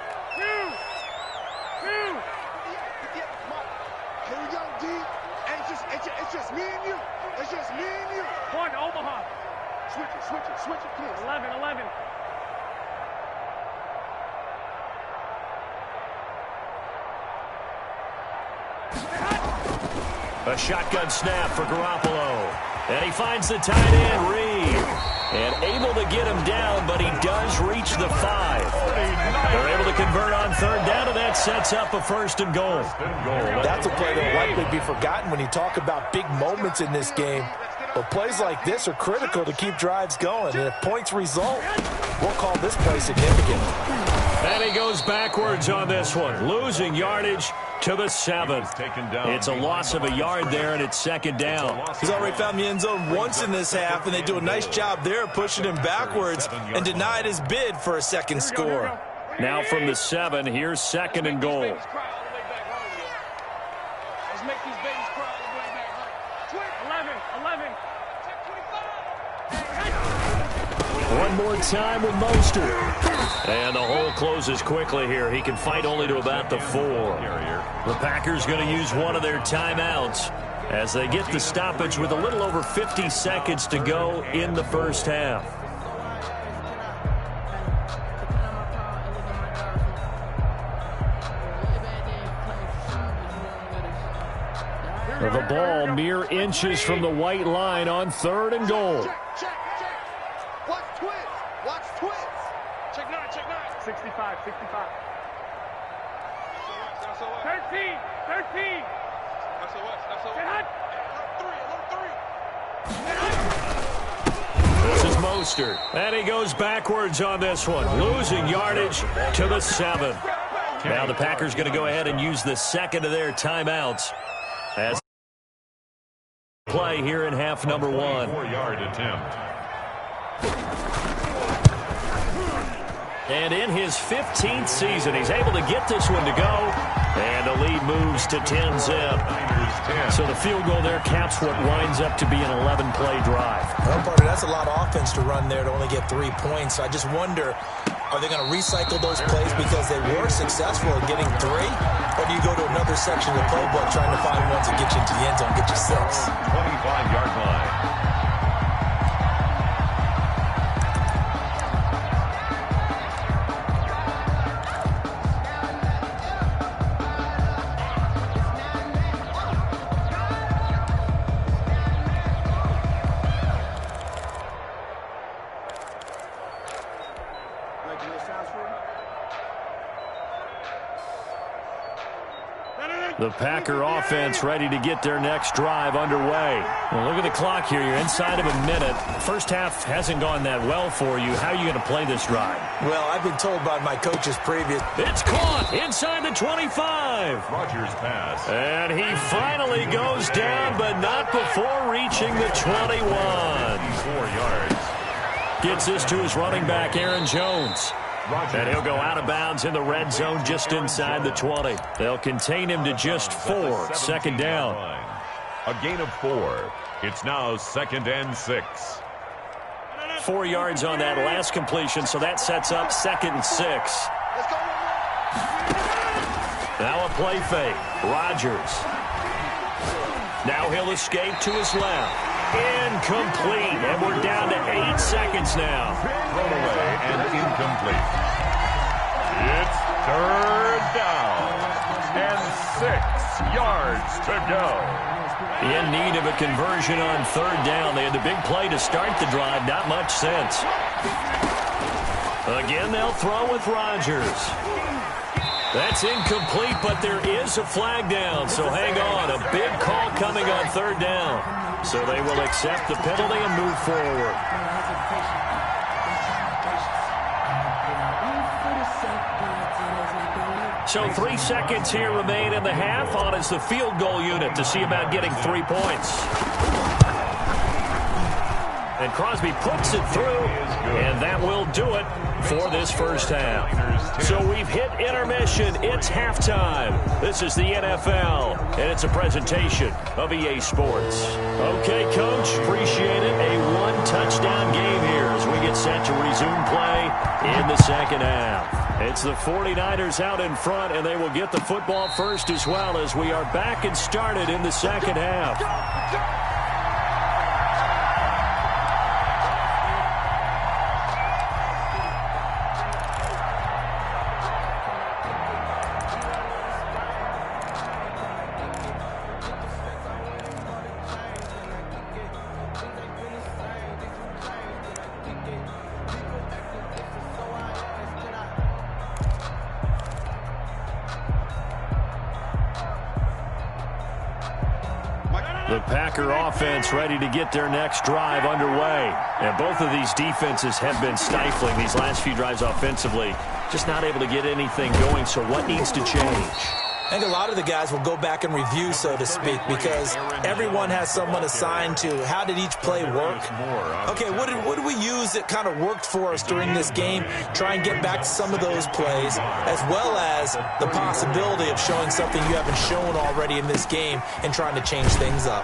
Here we go, D. And it's just me and you. One, Omaha. Switch it, please. 11. A shotgun snap for Garoppolo. And he finds the tight end, Reed. And able to get him down, but he does reach the 5. They're able to convert on third down, and that sets up a 1st and goal. That's a play that will likely be forgotten when you talk about big moments in this game. But plays like this are critical to keep drives going. And if points result, we'll call this play significant. And he goes backwards on this one, losing yardage to the 7. It's a loss of a yard there, and it's 2nd down. He's already found the end zone once in this half, and they do a nice job there pushing him backwards and denied his bid for a 2nd score. Now from the 7, here's 2nd and goal. Let's make these babies cry on the way back. 11. One more time with Mostert. And the hole closes quickly here. He can fight only to about the 4. The Packers going to use one of their timeouts as they get the stoppage with a little over 50 seconds to go in the first half. The ball mere inches from the white line on 3rd and goal. Check. Watch twins. Check 9. 65. 13. This is Mostert. And he goes backwards on this one, losing yardage to the 7. Now the Packers going to go ahead and use the 2nd of their timeouts as play here in half number 1. 4-yard attempt. And in his 15th season, he's able to get this one to go. And the lead moves to 10-zip. So the field goal there caps what winds up to be an 11-play drive. Well, partner, that's a lot of offense to run there to only get 3 points. I just wonder, are they going to recycle those plays because they were successful in getting 3? Or do you go to another section of the playbook trying to find ones that get you into the end zone, get you 6? 25-yard line. The Packer offense ready to get their next drive underway. Well, look at the clock here. You're inside of a minute. The first half hasn't gone that well for you. How are you going to play this drive? Well, I've been told by my coaches previous. It's caught inside the 25. Rodgers pass. And he finally goes down, but not before reaching the 21. 4 yards. Gets this to his running back, Aaron Jones. And he'll go out of bounds in the red zone just inside the 20. They'll contain him to just 4. 2nd down. A gain of 4. It's now 2nd and 6. 4 yards on that last completion, so that sets up 2nd and 6. Now a play fake. Rodgers. Now he'll escape to his left. Incomplete, and we're down to 8 seconds now. Thrown away and incomplete. It's 3rd down and 6 yards to go. In need of a conversion on 3rd down. They had the big play to start the drive. Not much sense. Again, they'll throw with Rodgers. That's incomplete, but there is a flag down, so hang on. A big call coming on 3rd down. So they will accept the penalty and move forward. So 3 seconds here remain in the half. On is the field goal unit to see about getting 3 points. And Crosby puts it through, and that will do it for this first half. So we've hit intermission. It's halftime. This is the NFL, and it's a presentation of EA Sports. Okay, Coach, appreciate it. A 1-touchdown game here as we get set to resume play in the second half. It's the 49ers out in front, and they will get the football first as well as we are back and started in the second half. The Packer offense ready to get their next drive underway. And both of these defenses have been stifling these last few drives offensively. Just not able to get anything going, so what needs to change? I think a lot of the guys will go back and review, so to speak, because everyone has someone assigned to how did each play work. Okay, what did we use that kind of worked for us during this game? Try and get back to some of those plays, as well as the possibility of showing something you haven't shown already in this game and trying to change things up.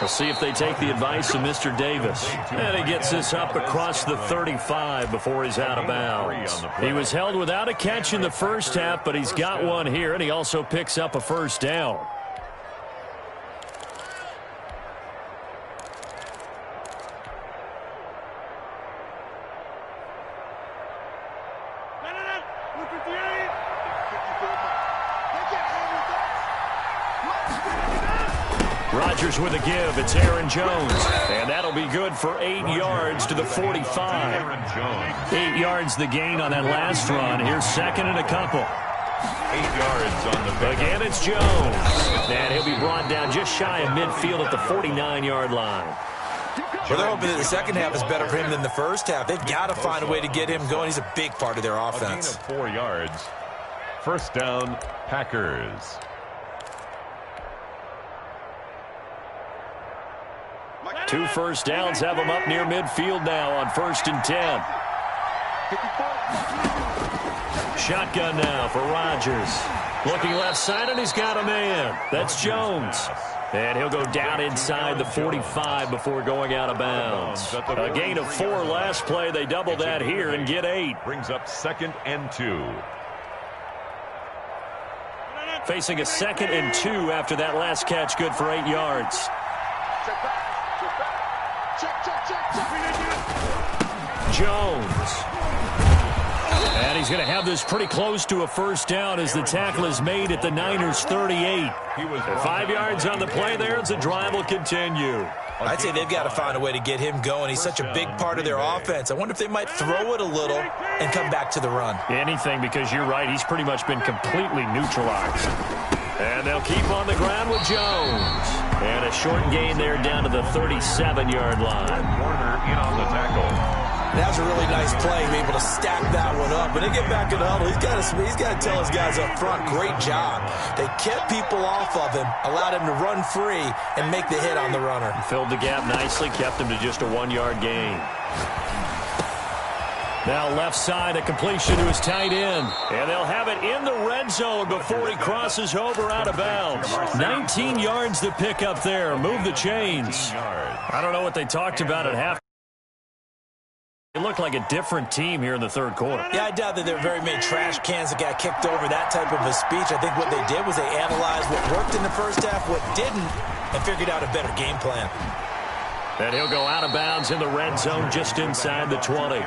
We'll see if they take the advice of Mr. Davis. And he gets this up across the 35 before he's out of bounds. He was held without a catch in the first half, but he's got one here, and he also picks up a first down. Rodgers with a give. It's Aaron Jones. And that'll be good for 8 yards to the 45. 8 yards the gain on that last run. Here's second and a couple. 8 yards on the pick. Again, it's Jones. And he'll be brought down just shy of midfield at the 49-yard line. Well, they're hoping that the second half is better for him than the first half. They've got to find a way to get him going. He's a big part of their offense. A gain of 4 yards. First down, Packers. 2 first downs have them up near midfield now on 1st and 10. Shotgun now for Rodgers. Looking left side, and he's got a man. That's Jones. And he'll go down inside the 45 before going out of bounds. A gain of 4 last play. They double that here and get 8. Brings up 2nd and 2. Facing a 2nd and 2 after that last catch, good for 8 yards. Jones. And he's going to have this pretty close to a first down as the tackle is made at the Niners' 38. 5 yards on the play there as the drive will continue. I'd say they've got to find a way to get him going. He's such a big part of their offense. I wonder if they might throw it a little and come back to the run. Anything, because you're right, he's pretty much been completely neutralized. And they'll keep on the ground with Jones. And a short gain there down to the 37-yard line. Warner in on the tackle. That was a really nice play, being able to stack that one up. When they get back in the huddle, he's got to tell his guys up front, great job. They kept people off of him, allowed him to run free, and make the hit on the runner. Filled the gap nicely, kept him to just a 1-yard gain. Now left side, a completion to his tight end. And they'll have it in the red zone before he crosses over out of bounds. 19 yards to pick up there. Move the chains. I don't know what they talked about at half. It looked like a different team here in the third quarter. Yeah, I doubt that there were very many trash cans that got kicked over, that type of a speech. I think what they did was they analyzed what worked in the first half, what didn't, and figured out a better game plan. And he'll go out of bounds in the red zone just inside the 20.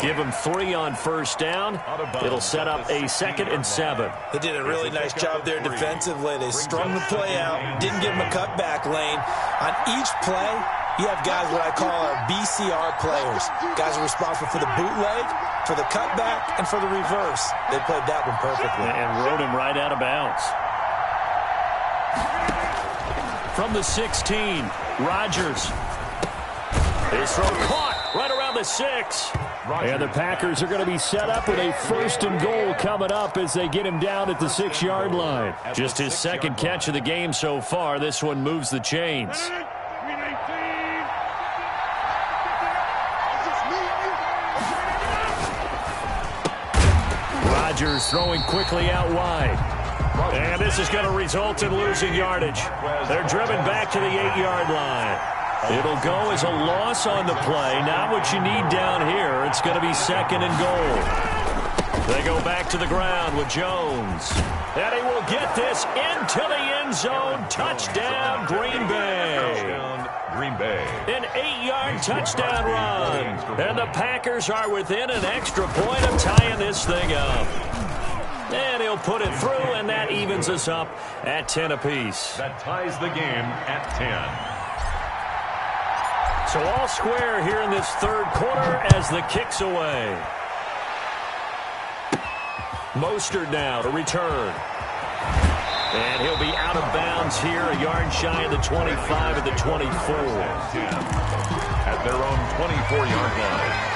Give him 3 on first down. It'll set up a 2nd and 7. They did a really nice job there defensively. They strung the play out, didn't give him a cutback lane. On each play, you have guys what I call our BCR players. Guys are responsible for the bootleg, for the cutback, and for the reverse. They played that one perfectly. And rode him right out of bounds. From the 16, Rodgers. His throw caught right around the 6. And the Packers are going to be set up with a 1st and goal coming up as they get him down at the 6-yard line. Just his 2nd catch of the game so far. This one moves the chains. Rodgers throwing quickly out wide. And this is going to result in losing yardage. They're driven back to the 8-yard line. It'll go as a loss on the play. Not what you need down here. It's going to be 2nd and goal. They go back to the ground with Jones. And he will get this into the end zone. Touchdown, Green Bay. Green Bay. An 8-yard touchdown run. And the Packers are within an extra point of tying this thing up. And he'll put it through, and that evens us up at 10 apiece. That ties the game at 10. So all square here in this third quarter as the kick's away. Mostert now to return. And he'll be out of bounds here, a yard shy of the 25 at the 24. At their own 24-yard line.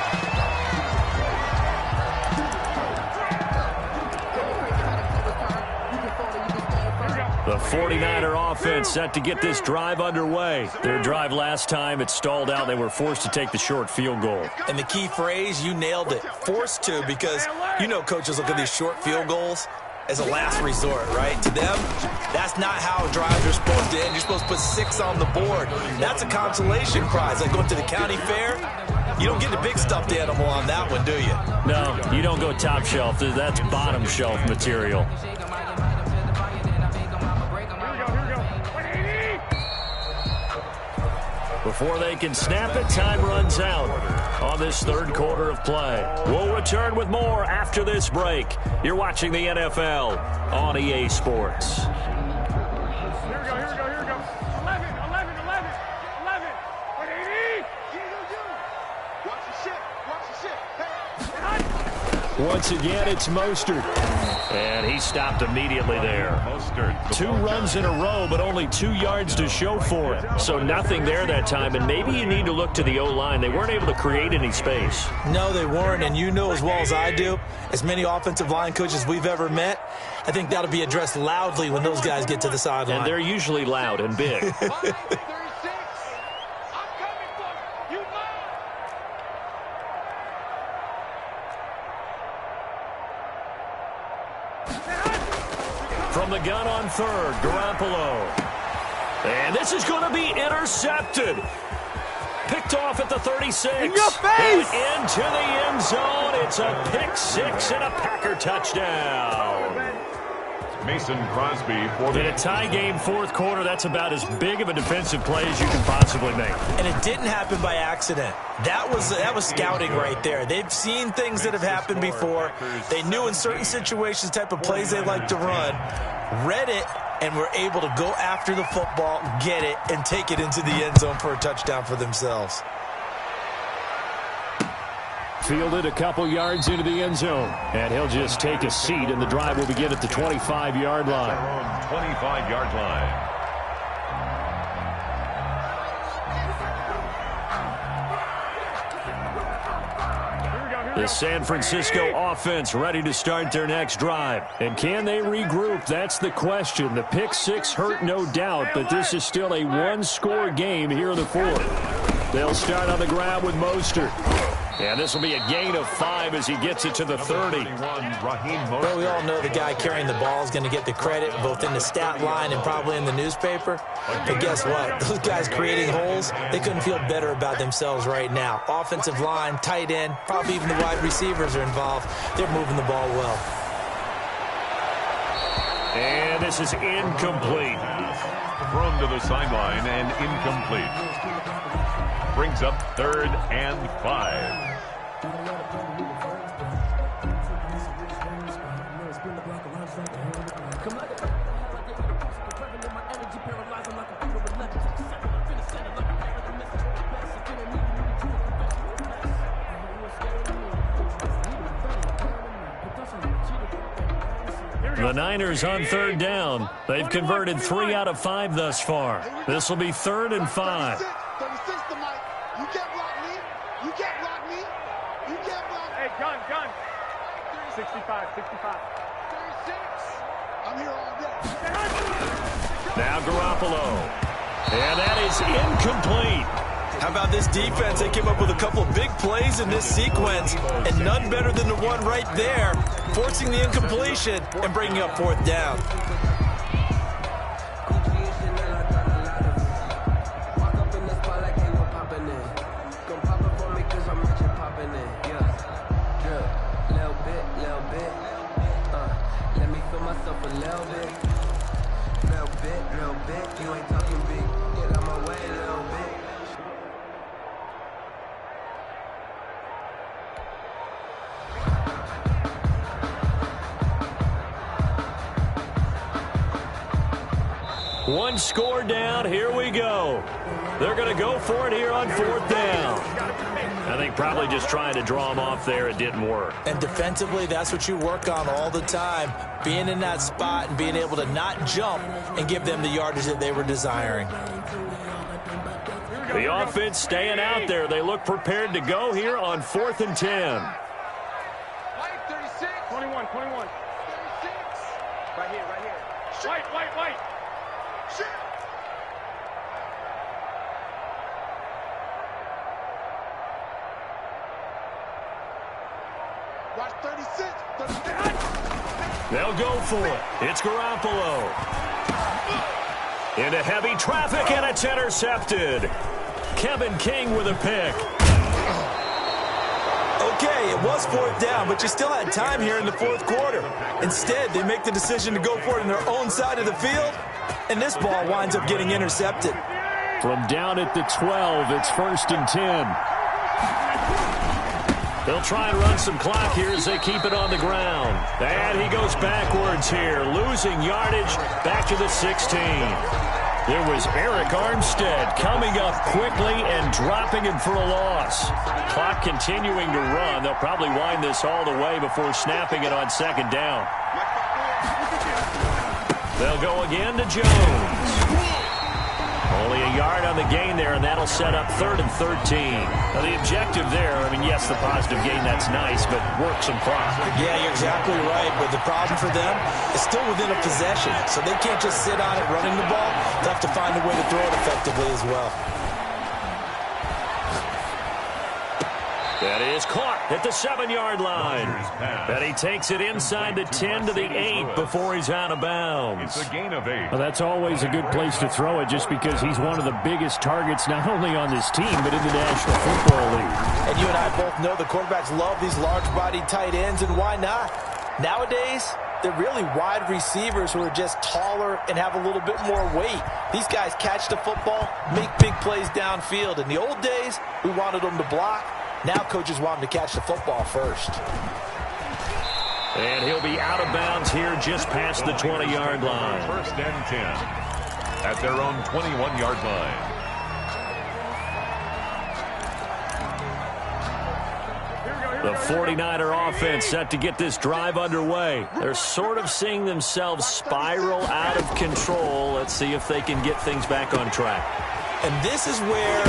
The 49er offense set to get this drive underway. Their drive last time, it stalled out. They were forced to take the short field goal. And the key phrase, you nailed it, forced to, because you know coaches look at these short field goals as a last resort, right? To them, that's not how drives are supposed to end. You're supposed to put 6 on the board. That's a consolation prize. Like going to the county fair, you don't get the big stuffed animal on that one, do you? No, you don't go top shelf. That's bottom shelf material. Before they can snap it, time runs out on this third quarter of play. We'll return with more after this break. You're watching the NFL on EA Sports. Here we go. 11. Watch the shit. Hey. Once again, it's Mostert. And he stopped immediately there. Mostert. 2 runs in a row, but only 2 yards to show for it. So nothing there that time, and maybe you need to look to the O-line. They weren't able to create any space. No, they weren't, and you know as well as I do, as many offensive line coaches we've ever met, I think that'll be addressed loudly when those guys get to the sideline. And they're usually loud and big. 36. I'm coming for you. You mine. From the gun on third, Garoppolo. And this is going to be intercepted. Picked off at the 36. In your face! And into the end zone. It's a pick 6 and a Packer touchdown. Mason Crosby for the... In a tie game fourth quarter, that's about as big of a defensive play as you can possibly make. And it didn't happen by accident. That was scouting right there. They've seen things that have happened before. They knew in certain situations the type of plays they like to run, read it, and were able to go after the football, get it, and take it into the end zone for a touchdown for themselves. Fielded a couple yards into the end zone. And he'll just take a seat, and the drive will begin at the 25-yard line. 25-yard line. The San Francisco offense ready to start their next drive. And can they regroup? That's the question. The pick 6 hurt, no doubt, but this is still a one-score game here in the fourth. They'll start on the ground with Mostert. And this will be a gain of 5 as he gets it to the 30. Well, we all know the guy carrying the ball is going to get the credit both in the stat line and probably in the newspaper. But guess what? Those guys creating holes, they couldn't feel better about themselves right now. Offensive line, tight end, probably even the wide receivers are involved. They're moving the ball well. And this is incomplete. Thrown to the sideline and incomplete. Brings up 3rd and 5. The Niners on 3rd down. They've converted 3 out of 5 thus far. This will be 3rd and 5. 36 to Mike. You can't block me. You can't block me. You can't block me. Hey, gun. 65. 36. I'm here all day. Now Garoppolo. And that is incomplete. How about this defense? They came up with a couple of big plays in this sequence, and none better than the one right there, forcing the incompletion and bringing up 4th down. One score down. Here we go. They're going to go for it here on 4th down. I think probably just trying to draw him off there, it didn't work. And defensively, that's what you work on all the time. Being in that spot and being able to not jump and give them the yardage that they were desiring. The offense staying out there. They look prepared to go here on 4th and 10. 36. 21. 36. Right here. White. Shit. Watch 36. They'll go for it. It's Garoppolo. Into heavy traffic, and it's intercepted. Kevin King with a pick. Okay, it was 4th down, but you still had time here in the 4th quarter. Instead, they make the decision to go for it on their own side of the field, and this ball winds up getting intercepted. From down at the 12, it's 1st and 10. They'll try and run some clock here as they keep it on the ground. And he goes backwards here, losing yardage back to the 16. There was Eric Armstead coming up quickly and dropping him for a loss. Clock continuing to run. They'll probably wind this all the way before snapping it on 2nd down. They'll go again to Jones. Only a yard on the gain there, and that'll set up 3rd and 13. Now, the objective there, I mean, yes, the positive gain, that's nice, but work some clock. Yeah, you're exactly right, but the problem for them is still within a possession, so they can't just sit on it running the ball. They'll have to find a way to throw it effectively as well. That is caught at the 7-yard line. And he takes it inside the 10 to the 8 before he's out of bounds. It's a gain of 8. Well, that's always a good place to throw it just because he's one of the biggest targets not only on this team but in the National Football League. And you and I both know the quarterbacks love these large-bodied tight ends, and why not? Nowadays, they're really wide receivers who are just taller and have a little bit more weight. These guys catch the football, make big plays downfield. In the old days, we wanted them to block. Now coaches want him to catch the football first. And he'll be out of bounds here just past the 20-yard line. 1st and 10 at their own 21-yard line. The 49er offense set to get this drive underway. They're sort of seeing themselves spiral out of control. Let's see if they can get things back on track. And this is where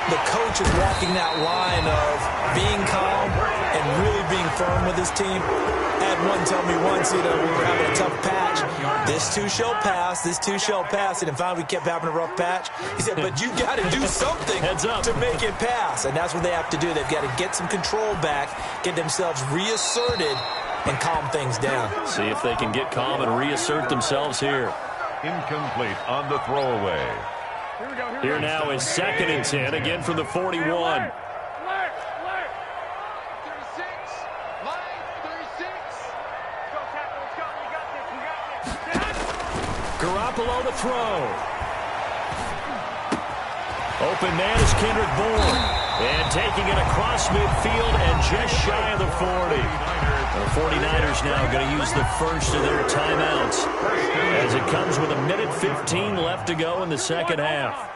the coach is walking that line of being calm and really being firm with his team. I had one tell me once, we were having a tough patch. This too shall pass. And finally we kept having a rough patch. He said, but you got to do something to make it pass. And that's what they have to do. They've got to get some control back, get themselves reasserted, and calm things down. See if they can get calm and reassert themselves here. Incomplete on the throwaway. Here now is 2nd and 10, again from the 41. 36. Line 36. Go, Tackle. Let's go. We got this. Garoppolo to throw. Open man is Kendrick Bourne. And taking it across midfield and just shy of the 40. The 49ers now going to use the first of their timeouts as it comes with 1:15 left to go in the 2nd half.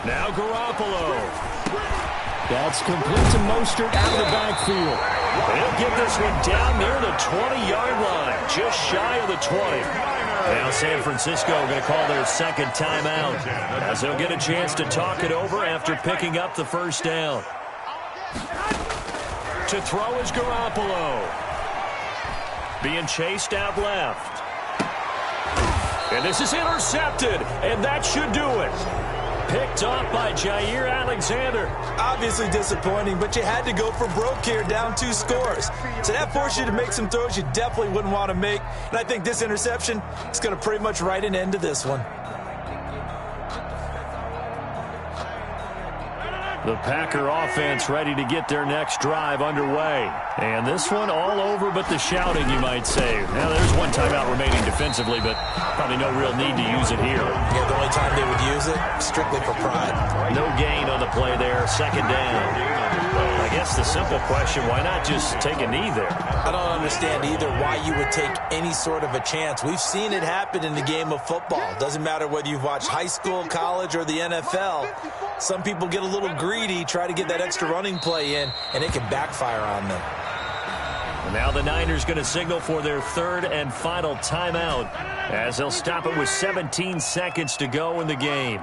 Now Garoppolo. That's complete to Mostert out of the backfield. They'll get this one down near the 20-yard line, just shy of the 20. Now San Francisco going to call their 2nd timeout as they'll get a chance to talk it over after picking up the 1st down. To throw is Garoppolo. Being chased out left. And this is intercepted, and that should do it. Picked off by Jair Alexander. Obviously disappointing, but you had to go for broke here, down 2 scores. So that forced you to make some throws you definitely wouldn't want to make. And I think this interception is going to pretty much write an end to this one. The Packer offense ready to get their next drive underway. And this one all over but the shouting, you might say. Now, there's one timeout remaining defensively, but probably no real need to use it here. Yeah, the only time they would use it, strictly for pride. No gain on the play there, second down. I guess the simple question, why not just take a knee there? I don't understand either why you would take any sort of a chance. We've seen it happen in the game of football. Doesn't matter whether you've watched high school, college, or the NFL. Some people get a little greedy, try to get that extra running play in, and it can backfire on them. Now the Niners going to signal for their third and final timeout as they'll stop it with 17 seconds to go in the game.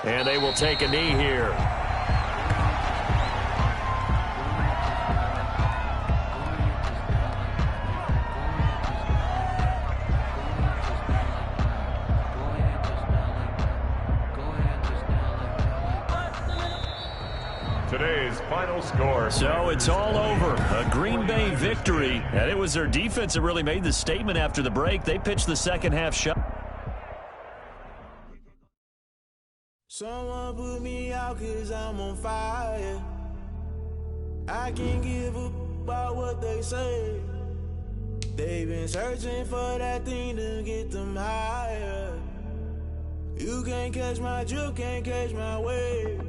And they will take a knee here. Today's final score. So it's all over. A Green Bay victory. And it was their defense that really made the statement after the break. They pitched the second half shot. Someone put me out 'cause I'm on fire. I can't give up about what they say. They've been searching for that thing to get them higher. You can't catch my drift, can't catch my wave.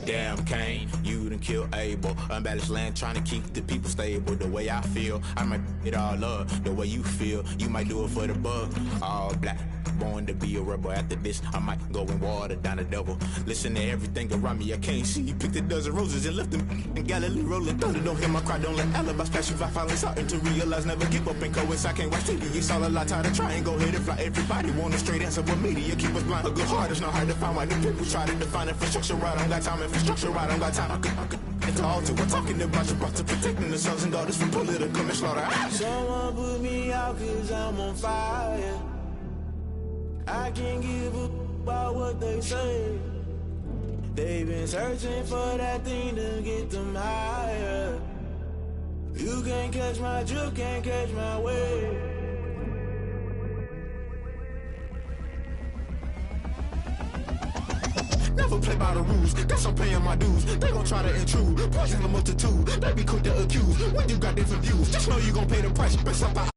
Damn Kane, you done killed Abel. Unbalanced land trying to keep the people stable. The way I feel, I might it all up. The way you feel, you might do it for the bug. All black, born to be a rebel. After this, I might go and water down the double. Listen to everything around me, I can't see. Picked a dozen roses and left them in Galilee rolling thunder. Don't hear my cry, don't let alibis pass you. I finally starting to realize, never give up and coast. I can't watch TV, it's all a lot. Tired of trying, go ahead and fly. Everybody want a straight answer, but media keep us blind. A good heart is not hard to find. Why the people try to define infrastructure right? I don't got time, infrastructure right? I don't got time. I could it's all to we're talking about you, brought to protecting the sons and daughters from political and slaughter. Someone put me out 'cause I'm on fire. I can't give up about what they say. They've been searching for that thing to get them higher. You can't catch my drift, can't catch my wave. Never play by the rules, guess I'm paying my dues. They gon' try to intrude, poison the multitude. They be quick to accuse when you got different views. Just know you gon' pay the price. Best up